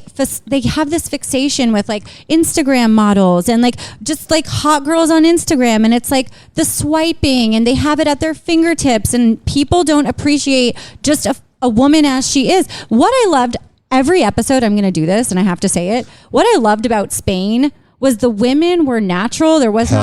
have this fixation with like Instagram models and like just like hot girls on Instagram, and it's like the swiping, and they have it at their fingertips, and people don't appreciate just a woman as she is. What I loved every episode, I'm going to do this and I have to say it, what I loved about Spain was the women were natural. There wasn't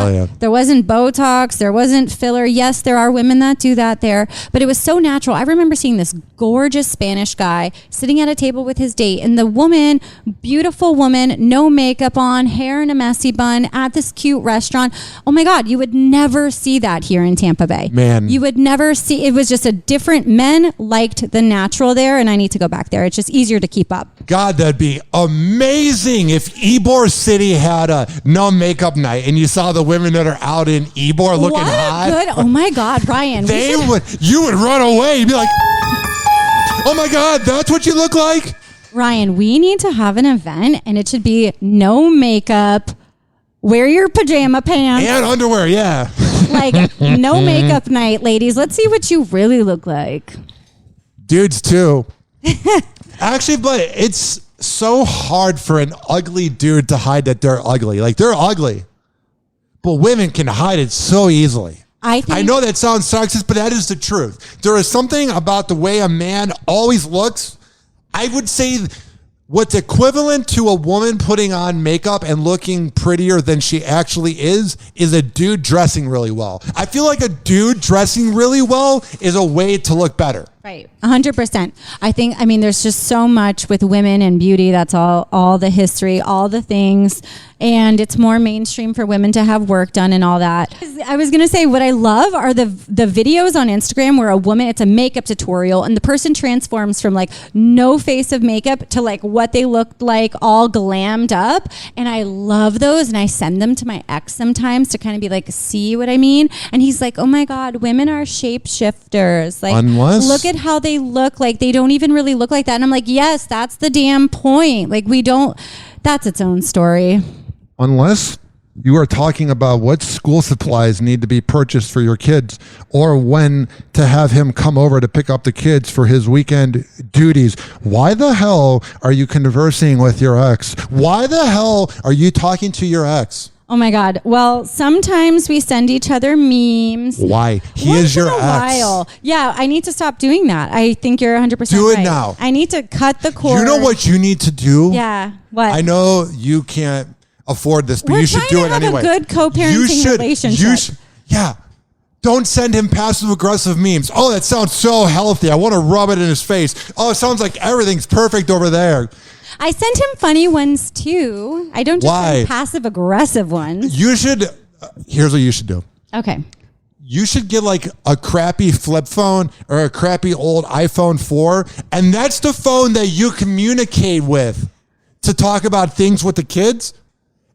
Botox. There wasn't filler. Yes, there are women that do that there, but it was so natural. I remember seeing this gorgeous Spanish guy sitting at a table with his date, and the woman, beautiful woman, no makeup on, hair in a messy bun at this cute restaurant. Oh my God, you would never see that here in Tampa Bay. Man. You would never see, it was just a different, men liked the natural there, and I need to go back there. It's just easier to keep up. God, that'd be amazing if Ybor City had a no makeup night and you saw the women that are out in Ybor looking hot. Good. Oh my God, Ryan. You would run away. You'd be like, oh my God, that's what you look like? Ryan, we need to have an event, and it should be no makeup, wear your pajama pants. And underwear, yeah. Like, no makeup night, ladies. Let's see what you really look like. Dudes too. Actually, but it's so hard for an ugly dude to hide that they're ugly. Like, they're ugly. But women can hide it so easily. I know that sounds sexist, but that is the truth. There is something about the way a man always looks. I would say what's equivalent to a woman putting on makeup and looking prettier than she actually is a dude dressing really well. I feel like a dude dressing really well is a way to look better. Right. 100%. I mean, there's just so much with women and beauty. That's all the history, all the things. And it's more mainstream for women to have work done and all that. I was going to say, what I love are the videos on Instagram where a woman, it's a makeup tutorial, and the person transforms from like no face of makeup to like what they looked like all glammed up. And I love those. And I send them to my ex sometimes to kind of be like, see what I mean? And he's like, oh my God, women are shapeshifters. Like, look at how they look. Like, they don't even really look like that. And I'm like, yes, that's the damn point. Like, that's its own story. Unless you are talking about what school supplies need to be purchased for your kids, or when to have him come over to pick up the kids for his weekend duties. Why the hell are you conversing with your ex? Why the hell are you talking to your ex? Oh my God. Well, sometimes we send each other memes. Why? He Once is your in a ex. while. Yeah, I need to stop doing that. I think you're 100% Do it right. now. I need to cut the cord. You know what you need to do? Yeah. What? I know you can't afford this, but We're you should do trying it to have anyway. a good co-parenting relationship. Yeah. Don't send him passive aggressive memes. Oh, that sounds so healthy. I want to rub it in his face. Oh, it sounds like everything's perfect over there. I sent him funny ones too. I don't just send passive aggressive ones. You should, here's what you should do. Okay. You should get like a crappy flip phone or a crappy old iPhone 4. And that's the phone that you communicate with to talk about things with the kids.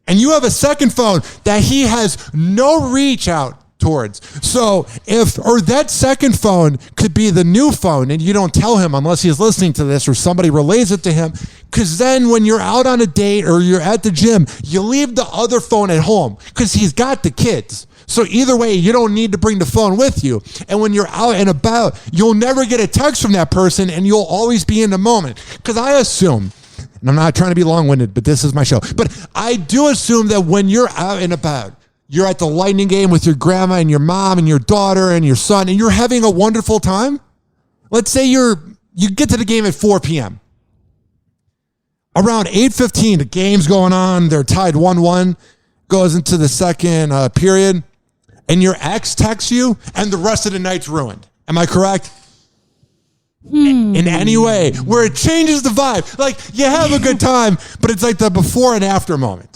And you have a second phone that he has no reach out towards. So that second phone could be the new phone and you don't tell him unless he's listening to this or somebody relays it to him. Because then when you're out on a date or you're at the gym, you leave the other phone at home because he's got the kids. So either way, you don't need to bring the phone with you. And when you're out and about, you'll never get a text from that person and you'll always be in the moment. Because I assume, and I'm not trying to be long-winded, but this is my show, but I do assume that when you're out and about, you're at the Lightning game with your grandma and your mom and your daughter and your son, and you're having a wonderful time. Let's say you get to the game at 4 p.m. Around 8:15, the game's going on. They're tied 1-1, goes into the second period, and your ex texts you, and the rest of the night's ruined. Am I correct? In any way, where it changes the vibe. Like, you have a good time, but it's like the before and after moment.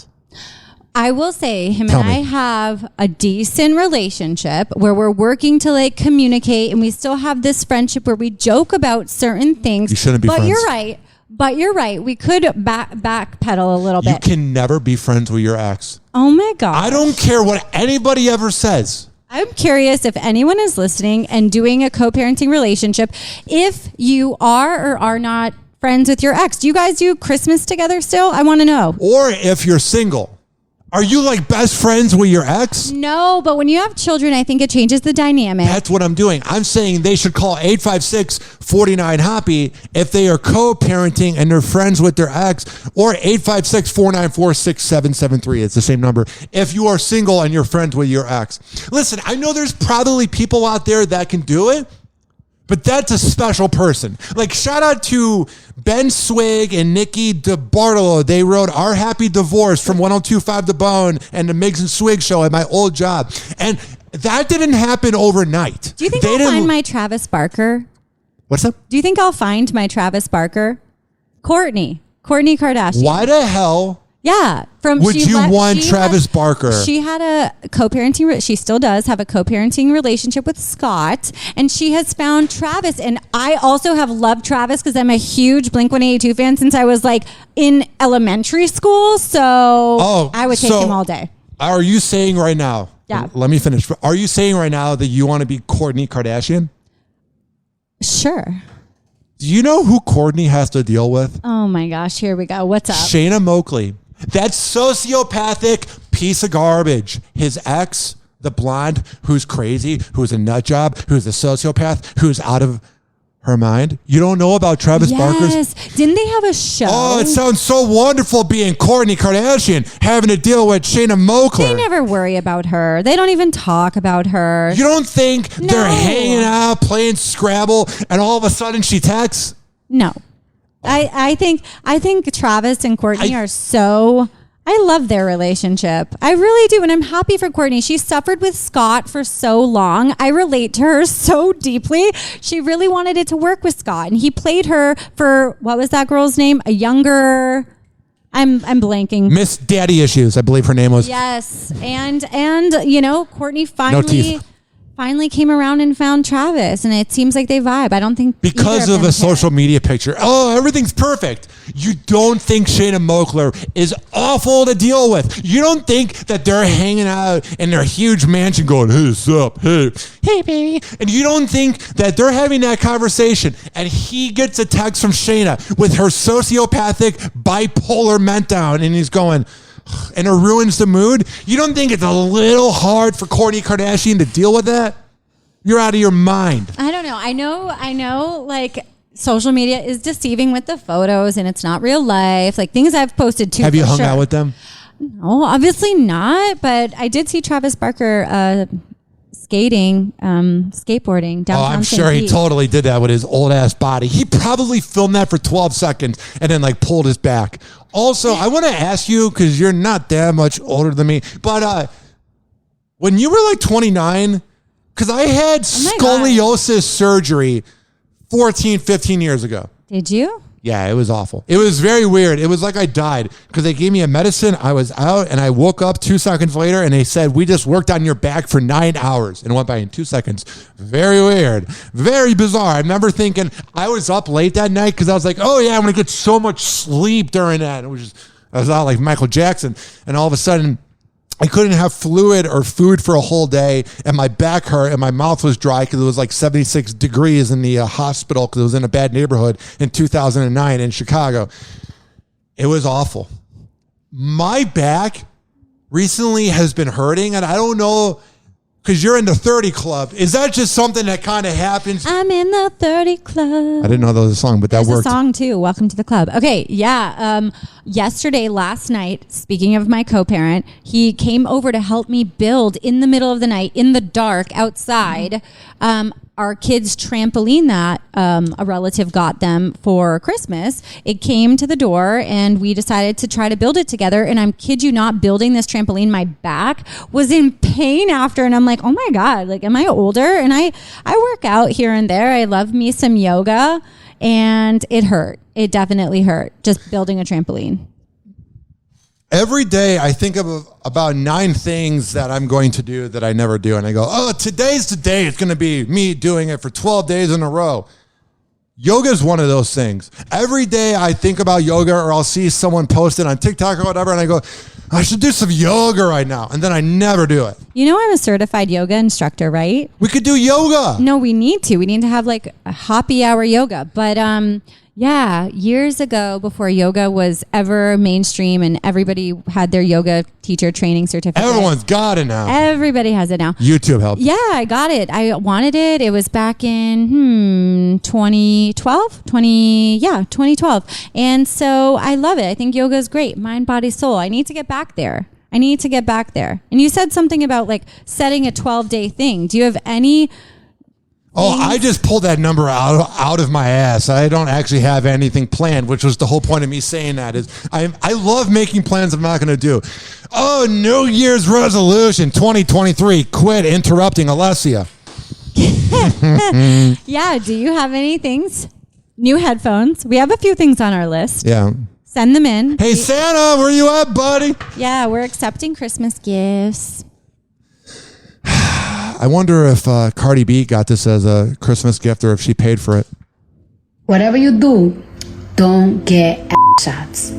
I will say him and I have a decent relationship where we're working to like communicate and we still have this friendship where we joke about certain things. You shouldn't be friends. But you're right. We could backpedal a little bit. You can never be friends with your ex. Oh my God. I don't care what anybody ever says. I'm curious if anyone is listening and doing a co-parenting relationship, if you are or are not friends with your ex. Do you guys do Christmas together still? I want to know. Or if you're single. Are you like best friends with your ex? No, but when you have children, I think it changes the dynamic. That's what I'm doing. I'm saying they should call 856-49-HOPPY if they are co-parenting and they're friends with their ex, or 856-494-6773. It's the same number. If you are single and you're friends with your ex. Listen, I know there's probably people out there that can do it, but that's a special person. Like, shout out to Ben Swig and Nikki DeBartolo. They wrote Our Happy Divorce from 102.5 The Bone and the Miggs and Swig show at my old job. And that didn't happen overnight. Do you think I'll find my Travis Barker? What's up? Do you think I'll find my Travis Barker? Kourtney Kardashian. Why the hell? Yeah. Would you want Travis Barker? She had a co-parenting, she still does have a co-parenting relationship with Scott, and she has found Travis. And I also have loved Travis because I'm a huge Blink-182 fan since I was like in elementary school. So I would take him all day. Are you saying right now? Yeah. Let me finish. Are you saying right now that you want to be Kourtney Kardashian? Sure. Do you know who Kourtney has to deal with? Oh my gosh, here we go. What's up? Shayna Moakley. That sociopathic piece of garbage. His ex, the blonde, who's crazy, who's a nut job, who's a sociopath, who's out of her mind. You don't know about Travis Barker's? Yes. Didn't they have a show? Oh, it sounds so wonderful being Kourtney Kardashian, having to deal with Shayna Moakley. They never worry about her. They don't even talk about her. You don't think they're hanging out, playing Scrabble, and all of a sudden she texts? No. I think Travis and Kourtney are so... I love their relationship. I really do. And I'm happy for Kourtney. She suffered with Scott for so long. I relate to her so deeply. She really wanted it to work with Scott. And he played her for, what was that girl's name? A younger... I'm blanking. Miss Daddy Issues, I believe her name was. Yes. And you know, Kourtney finally came around and found Travis, and it seems like they vibe. I don't think because of a social media picture. Oh, everything's perfect. You don't think Shayna Moakley is awful to deal with. You don't think that they're hanging out in their huge mansion going, hey, what's up? Hey, baby. And you don't think that they're having that conversation and he gets a text from Shayna with her sociopathic bipolar meltdown and he's going, and it ruins the mood. You don't think it's a little hard for Kourtney Kardashian to deal with that? You're out of your mind. I don't know. I know like social media is deceiving with the photos and it's not real life. Like things I've posted too. Have you hung out with them? No, obviously not. But I did see Travis Barker skateboarding downtown. I'm St. sure he Pete. totally did that with his old ass body. He probably filmed that for 12 seconds and then like pulled his back. Also, I want to ask you, because you're not that much older than me, but when you were like 29, because I had scoliosis surgery 14, 15 years ago. Did you? Yeah, it was awful. It was very weird. It was like I died because they gave me a medicine. I was out and I woke up 2 seconds later and they said, we just worked on your back for 9 hours, and it went by in 2 seconds. Very weird. Very bizarre. I remember thinking I was up late that night because I was like, oh yeah, I'm going to get so much sleep during that. I was out like Michael Jackson, and all of a sudden I couldn't have fluid or food for a whole day, and my back hurt, and my mouth was dry because it was like 76 degrees in the hospital because it was in a bad neighborhood in 2009 in Chicago. It was awful. My back recently has been hurting, and I don't know, because you're in the 30 club. Is that just something that kind of happens? I'm in the 30 club. I didn't know that was a song, but that worked. There's a song too. Welcome to the club. Okay, yeah. Last night, speaking of my co-parent, he came over to help me build in the middle of the night, in the dark, outside, our kids' trampoline that a relative got them for Christmas. It came to the door and we decided to try to build it together. And I'm kid you not, building this trampoline, my back was in pain after. And I'm like, oh my God, like, am I older? And I work out here and there. I love me some yoga, and it hurt. It definitely hurt just building a trampoline. Every day I think of about 9 things that I'm going to do that I never do. And I go, oh, today's the day. It's going to be me doing it for 12 days in a row. Yoga is one of those things. Every day I think about yoga, or I'll see someone post it on TikTok or whatever, and I go, I should do some yoga right now. And then I never do it. You know, I'm a certified yoga instructor, right? We could do yoga. No, we need to. We need to have like a Hoppe Hour yoga. But yeah, years ago, before yoga was ever mainstream and everybody had their yoga teacher training certificate. Everyone's got it now. Everybody has it now. YouTube helped. Yeah, I got it. I wanted it. It was back in 2012. And so I love it. I think yoga is great. Mind, body, soul. I need to get back there. And you said something about like setting a 12-day thing. Do you have any... Oh, I just pulled that number out of my ass. I don't actually have anything planned, which was the whole point of me saying that. Is I love making plans I'm not going to do. Oh, New Year's resolution 2023, quit interrupting Allessia. Yeah, do you have any things? New headphones. We have a few things on our list. Yeah. Send them in. Hey, Santa, where you at, buddy? Yeah, we're accepting Christmas gifts. I wonder if Cardi B got this as a Christmas gift or if she paid for it. Whatever you do, don't get shots.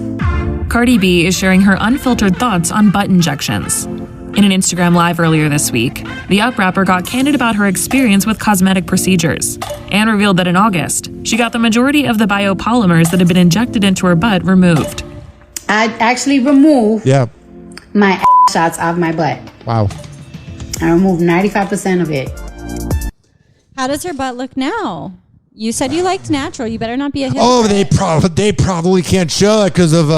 Cardi B is sharing her unfiltered thoughts on butt injections. In an Instagram Live earlier this week, the Up rapper got candid about her experience with cosmetic procedures and revealed that in August, she got the majority of the biopolymers that had been injected into her butt removed. I actually removed my shots off my butt. Wow. I removed 95% of it. How does her butt look now? You said you liked natural. You better not be a hypocrite. Oh, they probably can't show it because of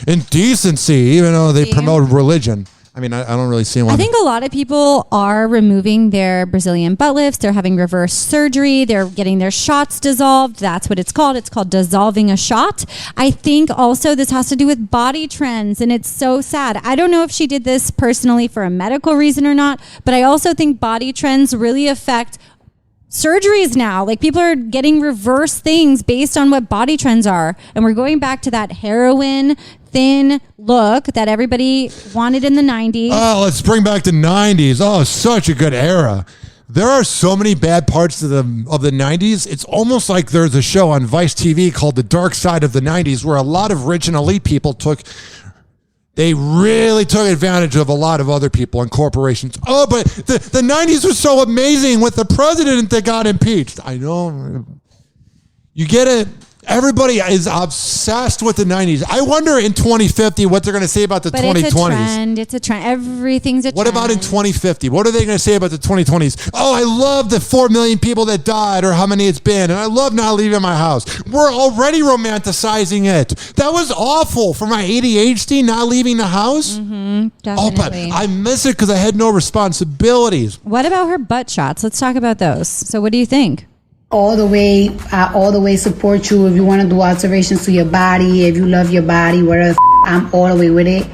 indecency, even though they promote religion. I mean, I don't really see one. I think a lot of people are removing their Brazilian butt lifts. They're having reverse surgery. They're getting their shots dissolved. That's what it's called. It's called dissolving a shot. I think also this has to do with body trends, and it's so sad. I don't know if she did this personally for a medical reason or not, but I also think body trends really affect surgeries now. Like, people are getting reverse things based on what body trends are. And we're going back to that heroin thin look that everybody wanted in the 90s. Oh, let's bring back the 90s. Oh, such a good era. There are so many bad parts of the 90s. It's almost like there's a show on Vice TV called The Dark Side of the 90s, where a lot of rich and elite people they really took advantage of a lot of other people and corporations. Oh, but the 90s was so amazing with the president that got impeached. I know. You get it. Everybody is obsessed with the 90s. I wonder in 2050 what they're going to say about the 2020s. It's a trend. It's a trend. Everything's a trend. What about in 2050? What are they going to say about the 2020s? Oh, I love the 4 million people that died or how many it's been. And I love not leaving my house. We're already romanticizing it. That was awful for my ADHD, not leaving the house. Definitely. Oh, but I miss it because I had no responsibilities. What about her butt shots? Let's talk about those. So what do you think? I all the way support you. If you want to do alterations to your body, if you love your body, whatever, I'm all the way with it.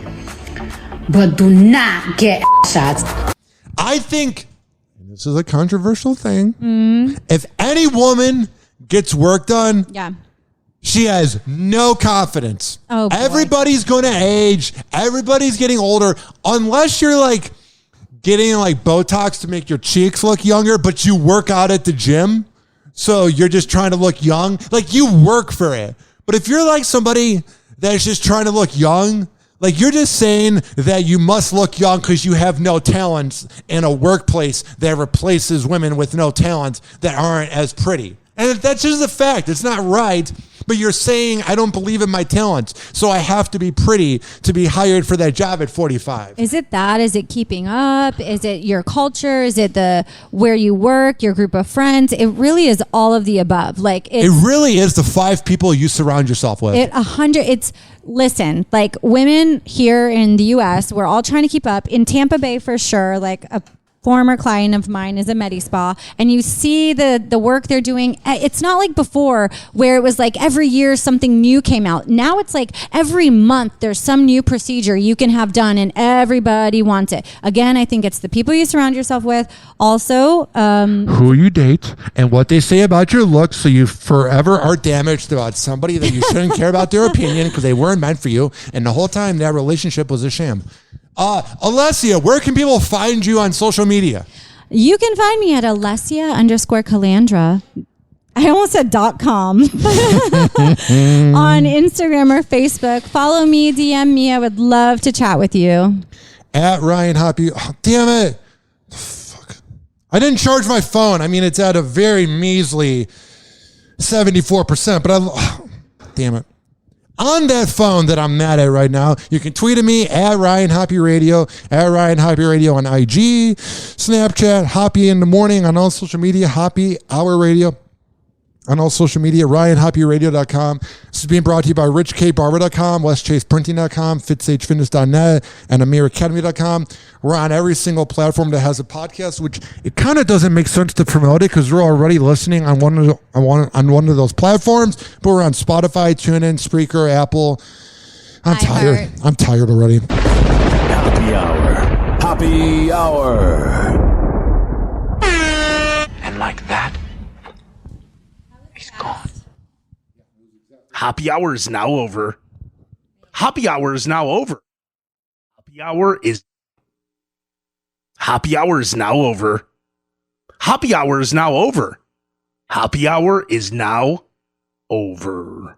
But do not get shots. I think, and this is a controversial thing, if any woman gets work done, she has no confidence. Oh, boy. Everybody's going to age. Everybody's getting older. Unless you're like getting like Botox to make your cheeks look younger, but you work out at the gym. So you're just trying to look young. Like you work for it. But if you're like somebody that's just trying to look young, like you're just saying that you must look young because you have no talents in a workplace that replaces women with no talents that aren't as pretty. And that's just a fact. It's not right. But you're saying I don't believe in my talents, so I have to be pretty to be hired for that job at 45. Is it that? Is it keeping up? Is it your culture? Is it the where you work, your group of friends? It really is all of the above. Like it really is the 5 people you surround yourself with. Listen, like women here in the U.S., we're all trying to keep up. In Tampa Bay, for sure, like a former client of mine is a Medi-Spa, and you see the work they're doing. It's not like before where it was like every year something new came out. Now it's like every month there's some new procedure you can have done and everybody wants it. Again, I think it's the people you surround yourself with. Also, who you date and what they say about your looks, so you forever are damaged about somebody that you shouldn't care about their opinion because they weren't meant for you, and the whole time that relationship was a sham. Alessia, where can people find you on social media? You can find me at Allessia_Calandra. I almost said .com. On Instagram or Facebook. Follow me, DM me. I would love to chat with you. At Ryan Hoppe. Oh, damn it. Fuck. I didn't charge my phone. I mean, it's at a very measly 74%, but damn it. On that phone that I'm mad at right now, you can tweet at me at Ryan Hoppe Radio, at Ryan Hoppe Radio on IG, Snapchat, Hoppe in the Morning on all social media, Hoppe Hour Radio on all social media, RyanHoppeRadio.com. This is being brought to you by RichKBarber.com, WestChasePrinting.com, FitSageFitness.net, and AmirAcademy.com. We're on every single platform that has a podcast, which it kind of doesn't make sense to promote it because we're already listening on one of those platforms. But we're on Spotify, TuneIn, Spreaker, Apple. I'm tired. I'm tired already. Happy Hour. Happy Hour. And like that, he's gone. Happy Hour is now over. Happy Hour is now over. Happy Hour is now over. Happy Hour is now over. Happy Hour is now over.